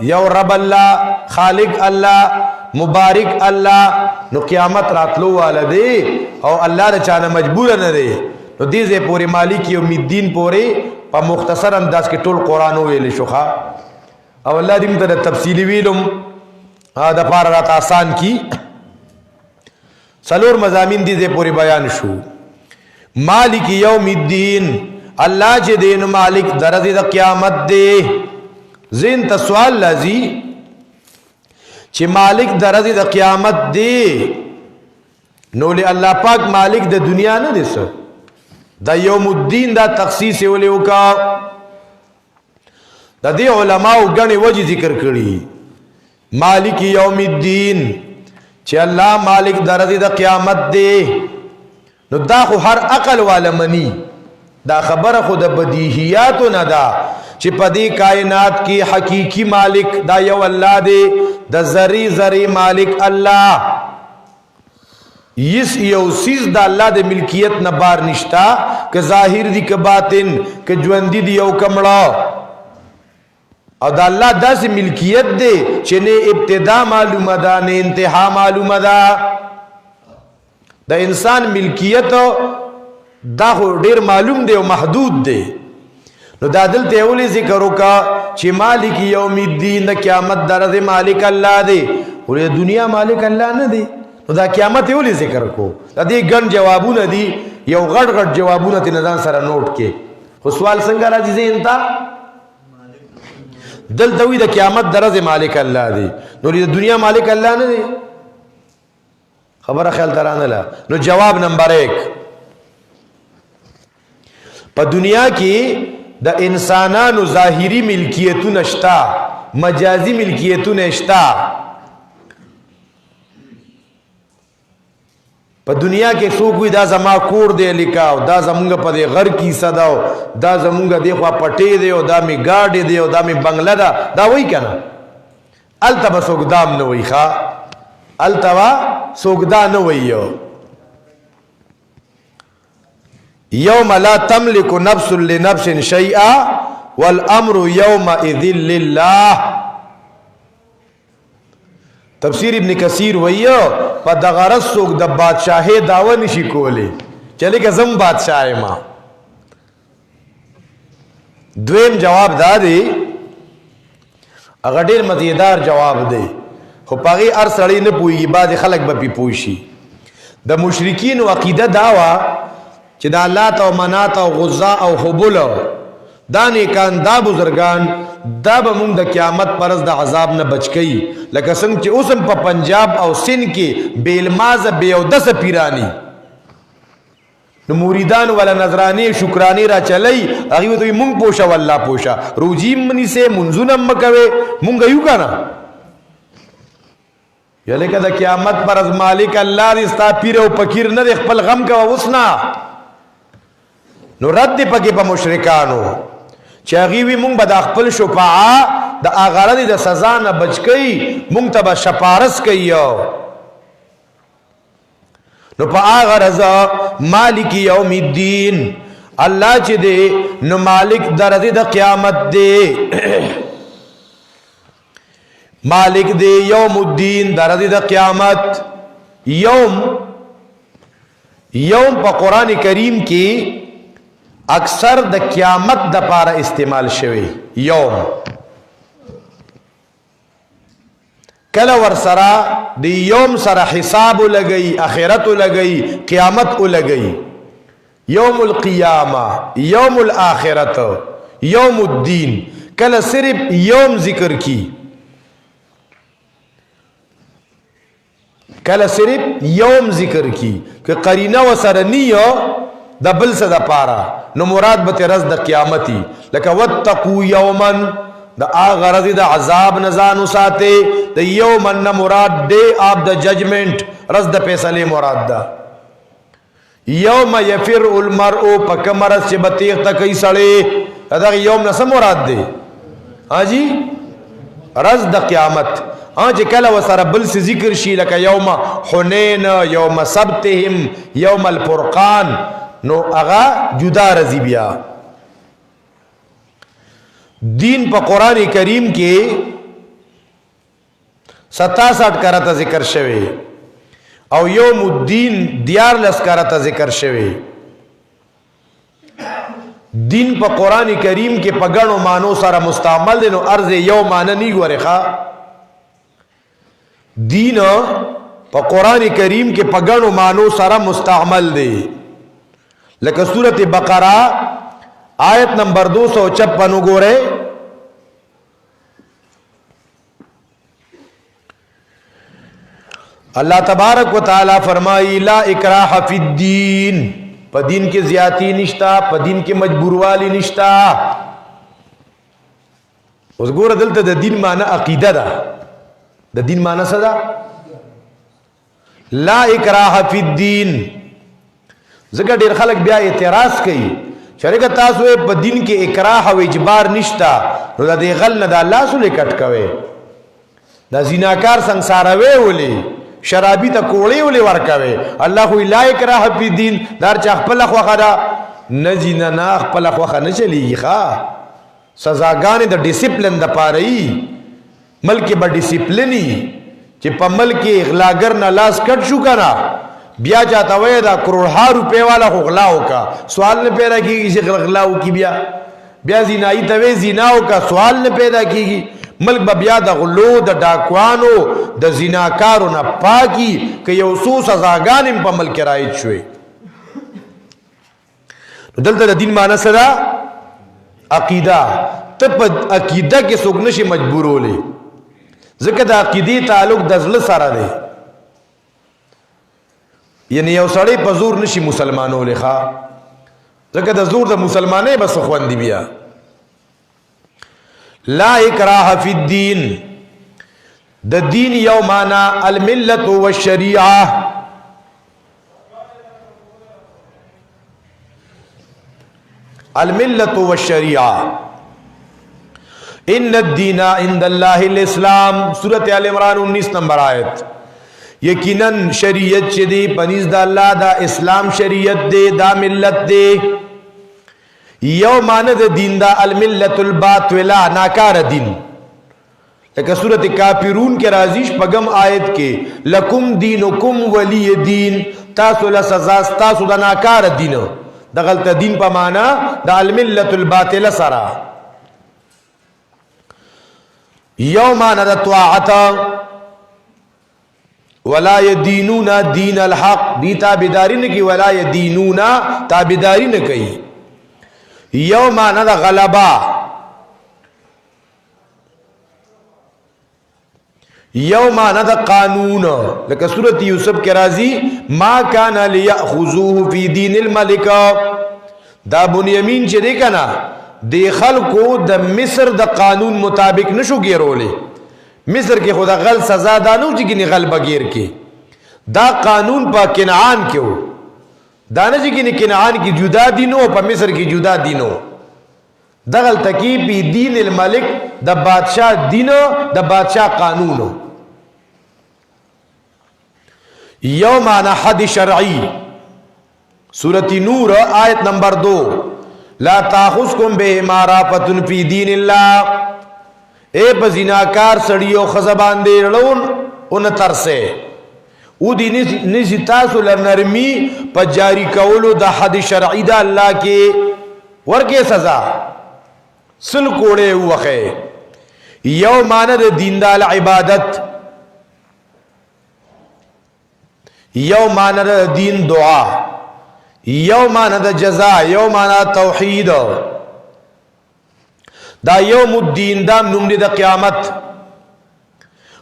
یو رب الله خالق الله مبارک الله. نو قیامت راتلو والده او الله د چانه مجبور نه دی. نو دې زه پوری مالک یوم الدین پوری په مختصر انداز کې ټول قران ویل شوخه او الله دې مته تفصیلی ویلم دا پار رات آسان کی. سلور مضامین دې زه پوری بیان شو. مالک یوم الدین الله چې دین مالک درځي د قیامت دی. زین ته سوال لازی چې مالک درځي د قیامت دی نو له الله پاک مالک د دنیا نه دی سر د یوم الدین دا تخصیص ولې وکا. د دې علماء غني وجه ذکر کړي مالک یوم الدین چې الله مالک درځي د قیامت دی. نو دا خو هر عقل والا منی دا خبره خو د بدیهیات نه ده چې په دې کائنات کې حقیقی مالک دا یو الله دی. د ذری ذری مالک الله یو سیز د الله د ملکیت نه بار نشتا که ظاهر دی که باطن که ژوندۍ دی او کمړه. او د الله داسې ملکیت دی چې نه ابتدا معلومه ده نه انتها معلومه ده. د انسان ملکیت دا خو ډیر معلوم دی او محدود دی. نو دا دلته اولی ذکر وکا چې مالک یوم الدین د قیامت درځي مالک الله دی ولې دنیا مالک الله نه دی. نو دا قیامت اولی ذکر کو د دې ګڼ جوابونه دي یو غټ غټ جوابونه ته نظر سره نوٹ کې. خو سوال څنګه راځي ذهن ته دلته وی د قیامت درځي مالک الله دی نو د دنیا مالک الله نه دی. خبره خیال ترانه لا. نو جواب نمبر 1 په دنیا کې د انسانانو ظاهری ملکیتونه شتا مجازی ملکیتونه شتا. په دنیا کې څوک وي دا زما کور دی لیکاو دا زمونږ په دې غر کې صداو دا زمونږ دی خوا پټې دی او دا می گاډي دی او دا می بنگله ده دا وای کنه. الته به څوک دام نه وای ښا الته وا څوک دا نه وایو. یوم لا تملک نفس لنفس شیئا والامر یومئذ لله. تفسیر ابن کثیر وایو په دغه رسوک د بادشاہي داوا نشي کولی چلے که زم بادشاہ ما. دویم جواب دا دی هغه ډیر مزیدار جواب دی خو پاغي ار سړی نه پويږي بعد خلک به پی پوښي. د مشرکین عقیده داوا چې دا لات او منات او غزا او حبل دا نیکان دا بزرگان دا به موږ د قیامت پرز د عذاب نه بچ کی. لکه څنګه چې اوسم په پنجاب او سند کې بیلمازه بیودس پیرانی نو مریدان ولا نظرانی شکرانی را چلی هغه دوی مونږ پوښه والله پوښه روجیم منی سه منځونه مکوي مونږ یو کنه. یله کده قیامت پر از مالک الله دې ستا پیر او فقیر نه خپل غم کا وسنا. نو رد پکې په مشرکانو چې هغه وی مونږ به د خپل شفاعه د اغرض د سزا نه بچ کی مونږ ته به شپارس کوي. نو په اغرض مالک یوم الدین الله چې دې نو مالک درزی دا قیامت دے مالک دے یوم الدین درزی دا قیامت یوم پا قرآن کریم کی اکثر دا قیامت دا پارا استعمال شوی یوم کل ورسرا دی یوم سر حساب لگئی اخرت لگئی قیامت لگئی یوم القیامہ یوم الاخرت یوم الدین کل صرف یوم ذکر کی کل صرف یوم ذکر کی کہ قرینہ و سرنیو دا بل سے دا پارا نو مراد بت رز دا قیامتی لکہ واتقو یومن دا آغا رضی دا عذاب نزانو ساتے دا یومن مراد ڈے آف دا ججمنٹ رز دا پیسلے مراد دا یوم یفر المرء پکم رز چے بطیخ تا کئی سڑے دا یوم نسا مراد دے ہاں جی رز دا قیامت ہاں جی کلا وسر بل سے ذکر شی لکا یوم حنین یوم سبتہم یوم الفرقان نو اغا جدا رضی بیا دین پا قرآن کریم کے 67 کرتا ذکر شوے او یوم الدین دیار لس کرتا ذکر شوے دین پا قرآن کریم کے پگڑ و مانو سارا مستعمل دے نو عرض یوم مانا نہیں گو رخا دین پا قرآن کریم کے پگڑ و مانو سارا مستعمل دے لکہ سورت بقرہ آیت نمبر 256 گو رہے اللہ تبارک و تعالی فرمائی لا اکراہ فی الدین پا دین کے زیادتی نشتا پا دین کے مجبور والی نشتا اس گورا دلتا دا دین معنی عقیدہ دا دین معنی صدا لا اکراہ فی الدین ذکر دیر خلق بیا اعتراض کئی شرکت تاسوے پا دین کے اکراہ و اجبار نشتا نو دا دے غل ندا اللہ سولے کٹ کوئے دا زیناکار سنگساروے ولی شرابی تا کوڑے ولی ورکوے اللہ خوی لا اکراہ فی دین دار چاہ پلخ وخا دا نجینا ناخ پلخ وخا نچلی گی خواہ سزاگانی دا ڈسپلن دا پا رئی ملک با ڈسپلنی چی پا ملک اغلاگر نا لاس کٹ شو کنا بیا چاہتا وے دا کروڑہا روپے والا خو غلاو کا سوال نے پیدا کی گی شکل غلاو کی بیا زینائی توے زیناو کا سوال نے پیدا کی گی ملک با بیا دا غلو دا ڈاکوانو دا زیناکارو نا پاکی کہ یو سو سزاگانم پا ملک رائد شوئے دلتا دا دین معنی صدا عقیدہ تب عقیدہ کے سکنش مجبور ہو لے ذکر دا عقیدی تعلق دزل سارا دے یعنی یو سڑے پا زور نشی مسلمانوں لکھا ذکر دا زور دا مسلمانے بس خوان دی بیا لا اکراہ فی الدین دا دین یو مانا الملت والشریعہ الملت والشریعہ ان الدین عند اللہ الاسلام سورۃ آل عمران 19 نمبر آیت یقیناً شریعت چی دی پنیز دا اللہ دا اسلام شریعت دے دا ملت دے یو ماند دین دا الملت الباطلہ ناکار دین لیکن سورت کافرون کے رازیش پگم آیت کے لکم دینکم ولی دین تاسو لسزاز تاسو دا ناکار دین دا غلط دین پا مانا دا الملت الباطلہ سرا یو ماند دا طاعتا ولا یدینون دین الحق دی تابداری نکی ولا یدینون تابداری نکی یو معنی دا غلبا یو معنی دا قانون لکہ سورت یوسف کے رازی ما کانا لیأخذوه فی دین الملک دا بنیامین چی دیکھنا دی خلقو دا مصر دا قانون مطابق نشو گیرو لے مصر کے خدا غل سزا دانو جی کنی غل بگیر کے دا قانون پا کنعان کے ہو دانا جی کنی کنعان کی جدا دینو پا مصر کی جدا دینو دا غل تکی پی دین الملک دا بادشاہ دینو دا بادشاہ قانونو یو معنی حد شرعی سورت نور آیت نمبر 2 لا تاخذکم بهما رأفة فی دین اللہ، اے بزناکار سڑیو خزبان دے رڑون ان ترسے او دی نسی تاسو لنرمی پا جاری کولو دا حد شرعی دا اللہ کے ورکے سزا سل کوڑے وخے یو ماند دین دا عبادت، یو ماند دین دعا، یو ماند جزا، یو ماند توحید، دا یوم الدین دا نمنی دا قیامت.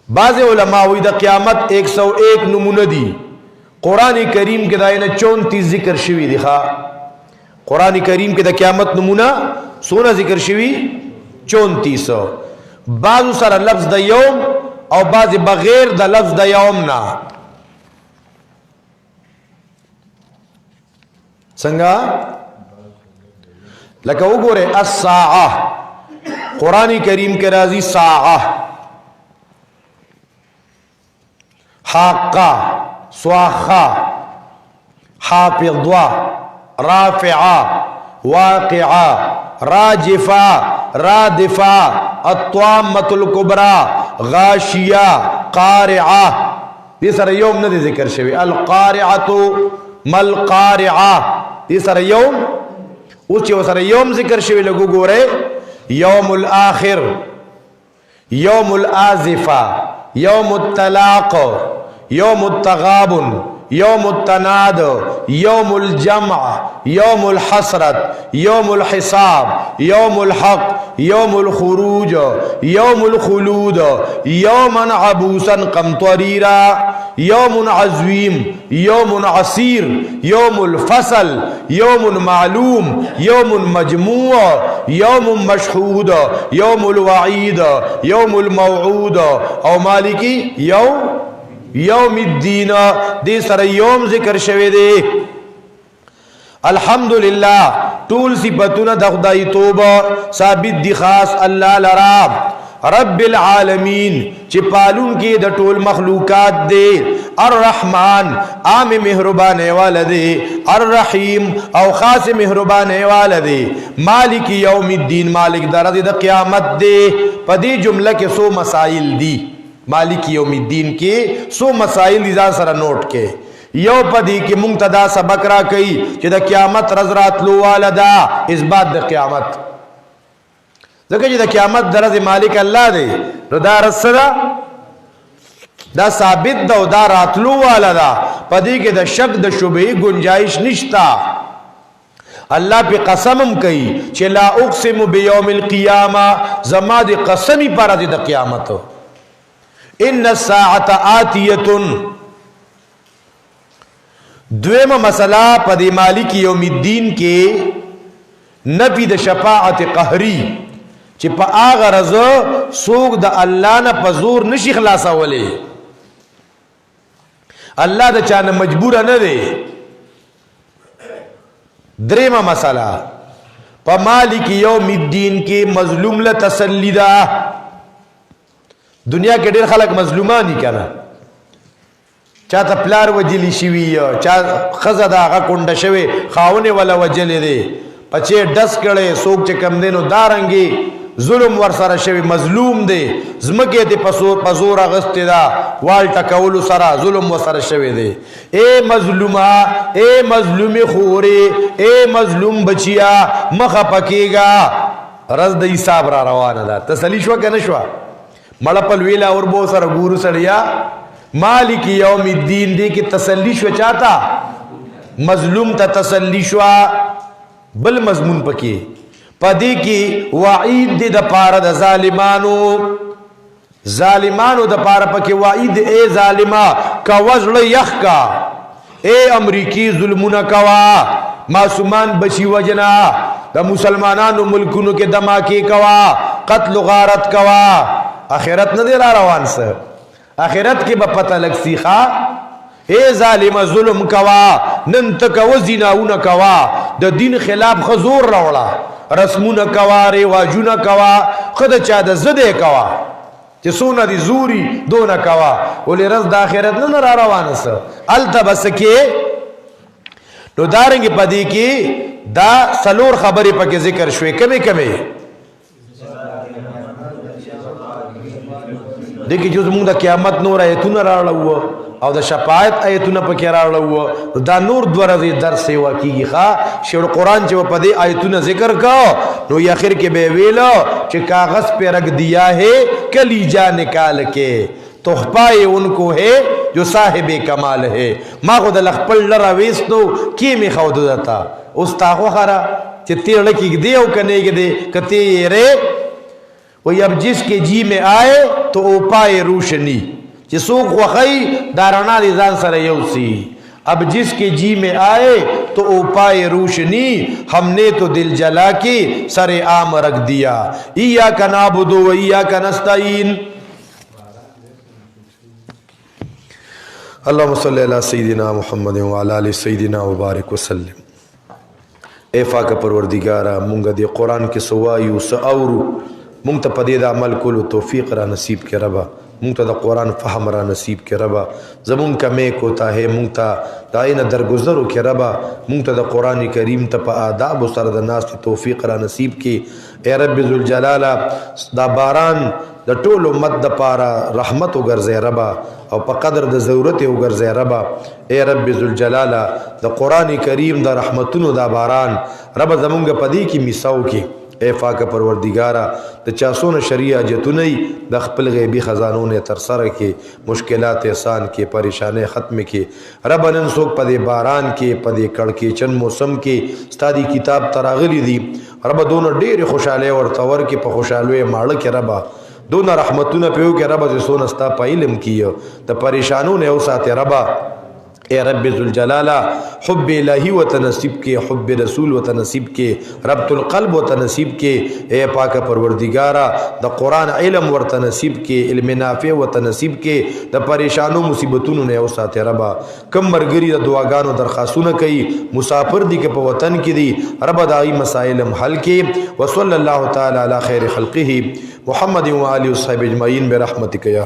بعض علماء دا قیامت 101 نمونه دی. قرآن کریم کے دا 34 ذکر شوی دی خواہ. قرآن کریم کے دا قیامت نمونه سونا ذکر شوی 34. بعض سر لفظ دا یوم او بعض بغیر دا لفظ دا یوم نا. سنگا لکہ وہ گو رہے الساعہ، قرآن کریم کے رازی ساعہ، حاقہ، سواخہ، حافظہ، رافعہ، واقعہ، راجفہ، رادفہ، الطامة الكبرى، غاشیہ، قارعہ. یہ سر یوم ندی ذکر شوی. القارعۃ مل قارعہ، یہ سر یوم اچھے وہ سر یوم ذکر شوی لگو گو رہے یوم الآخر، یوم الآزفہ، یوم الطلاق، یوم التغابن، یوم التناد، یوم الجمع، یوم الحسرت، یوم الحساب، یوم الحق، یوم الخروج، یوم الخلود، یوما عبوسا قمطریرا، یوم عظیم، یوم عسیر، یوم الفصل، یوم معلوم، یوم مجموع، یوم مشہود، یوم الوعید، یوم الموعود، او مالکی یوم الدین. دی سر یوم ذکر شوی دے. الحمدللہ طول صفتنا دا خدای توبہ ثابت دی خاص اللہ لرا رب العالمین چی پالون کی دا طول مخلوقات دے. الرحمن عام مہربانے والا دے. الرحیم او خاص مہربانے والا دے. مالک یوم الدین مالک دا رضی دا قیامت دے. پا دی جملہ کے سو مسائل دی. مالک یوم الدین کے سو مسائل دیزان سر نوٹ کے. یو پدی کی منتدا سبق را کئی چی دا قیامت رز راتلو والا دا اس بات دا قیامت ذکر چی دا قیامت دا رز مالک اللہ دے رو دا رز صدا دا ثابت دا دا راتلو والا دا پدی کی دا شک دا شبہی گنجائش نشتا. اللہ پہ قسمم کئی چی لا اقسم بیوم القیامہ زما دی قسمی پارا دی دا قیامت. ان الساعت آتیتن. دویم مسئلہ پدی مالک یوم الدین کے نبی دا شفاعت قہری چی پا آغا رضا سوک دا اللہ نا پا زور نشی خلاصا والے. اللہ دا چانا مجبورا ندے. دریم مسئلہ پا مالک یوم الدین کے مظلوم لتسلی دا. دنیا کے دیر خلق مظلومانی کنا چاہتا پلار وجلی شوی چاہ خزا دا آغا کنڈا شوی خاونے والا وجلی دے پچے ڈس کڑے سوک چکم دینو دارنگی ظلم ورسر شوی مظلوم دے زمکے تے پزور اغسط دا والٹا کولو سرا ظلم ورسر شوی دے. اے مظلومہ اے مظلوم خورے اے مظلوم بچیا مخا پکے گا رز دا حساب را روانا دا. تسلی شوا کہ نشوا مڑا پلویلا اور بہت سارا گورو سڑیا. مالک یوم الدین دے کی تسلی شو چاہتا مظلوم تا تسلی شو بل مضمون پکی پدی کی وعید دے دا پارا دا ظالمانو دا پارا پکی وعید اے ظالمہ کا وزل یخ کا اے امریکی ظلمون کوا معصومان بچی وجنا دا مسلمانانو ملکونو کے دماکی کوا قتل غارت کوا. آخرت نہ دے روان سر آخرت کے با پتہ لگ سیخا. اے ظالم ظلم کوا نن تکو زیناون کوا دا دین خلاف خزور روڑا رسمون کوا رواجون کوا خود چا دا زدے کوا چی سونا دی زوری دونا کوا ولی رز دا آخرت نہ روان سر التا بس کے نو دارنگی پدی کی دا سلور خبرې پکې ذکر شوې کمې کمې دغه جو زموږ د قیامت نور آیتونه راړو او د شفاعت آیتونه پکې راړو دا نور دوه ورځې درس سیوا کیږي ښا شیخ قرآن چې په دې آیتونه ذکر کا نو اخر کې به ویلو چې کاغذ پہ رکھ دیا ہے کلیجا نکال کے تحفہ ان کو ہے جو صاحب کمال ہے ما خود لخپل لرا ویستو کی می خود دتا استاخو خرا چې تیر لکی دی او کنه کې دی کته رے وی اب جس کے جی میں آئے تو او پائے روشنی چې سوق وخی دارانا دی ځان سره یوسی اب جس کے جی میں آئے تو او پائے روشنی ہم نے تو دل جلا کے سر عام رکھ دیا ایاک نعبد و ایاک نستعین اللہم صلی علی سیدنا محمد وعلی آل سیدنا وبارک وسلم اے پاک پروردگارا مونږ دی قرآن کې سوایو ساورو مونږ ته پدې د عمل کولو توفیق را نصیب کې ربا مونږ ته د قرآن فهم را نصیب کې ربا زمون کمې کوتا ہے مونږ ته داینه درگذرو کې ربا مونږ ته د قرآن کریم ته په آداب سره د ناس توفیق را نصیب کې اے رب ذوالجلال دا باران د ټول امت د پاره رحمت وګرځي ربا او په قدر د ضرورت وګرځي ربا اے رب ذوالجلال د قرآن کریم د رحمتونو دا باران رب زمونږ پدې کې میساو کې اے پاک پروردگارا د چاسونه شریعه جتونی د خپل غیبی خزانو نه تر سره کې مشکلات احسان کې پریشانه ختم کې رب نن څوک په دې باران کې په دې کړکې چن موسم کې ستادي کتاب تراغلی دي رب دونه ډېر خوشاله ورته ور کې په خوشاله ماړه کې رب دونه رحمتونه پیو کې رب دې سونه ستا په علم کې د پریشانو نه او ساته رب اے رب ذوالجلال حب الہی و تنصیب کے حب رسول و تنصیب کے ربط القلب و تنصیب کے اے پاک پروردگارا دا قرآن علم و تنصیب کے علم نافع و تنصیب کے دا پریشانوں مصیبتوں نے او ساتھ ربا کم مرگری دا دعاگانو درخواستوں کئی مسافر دی کے پا وطن کی دی رب دائی مسائل حل کے وصلی اللہ تعالی علی خیر خلقہ محمد و آلہ و صحب اجمعین برحمتک یا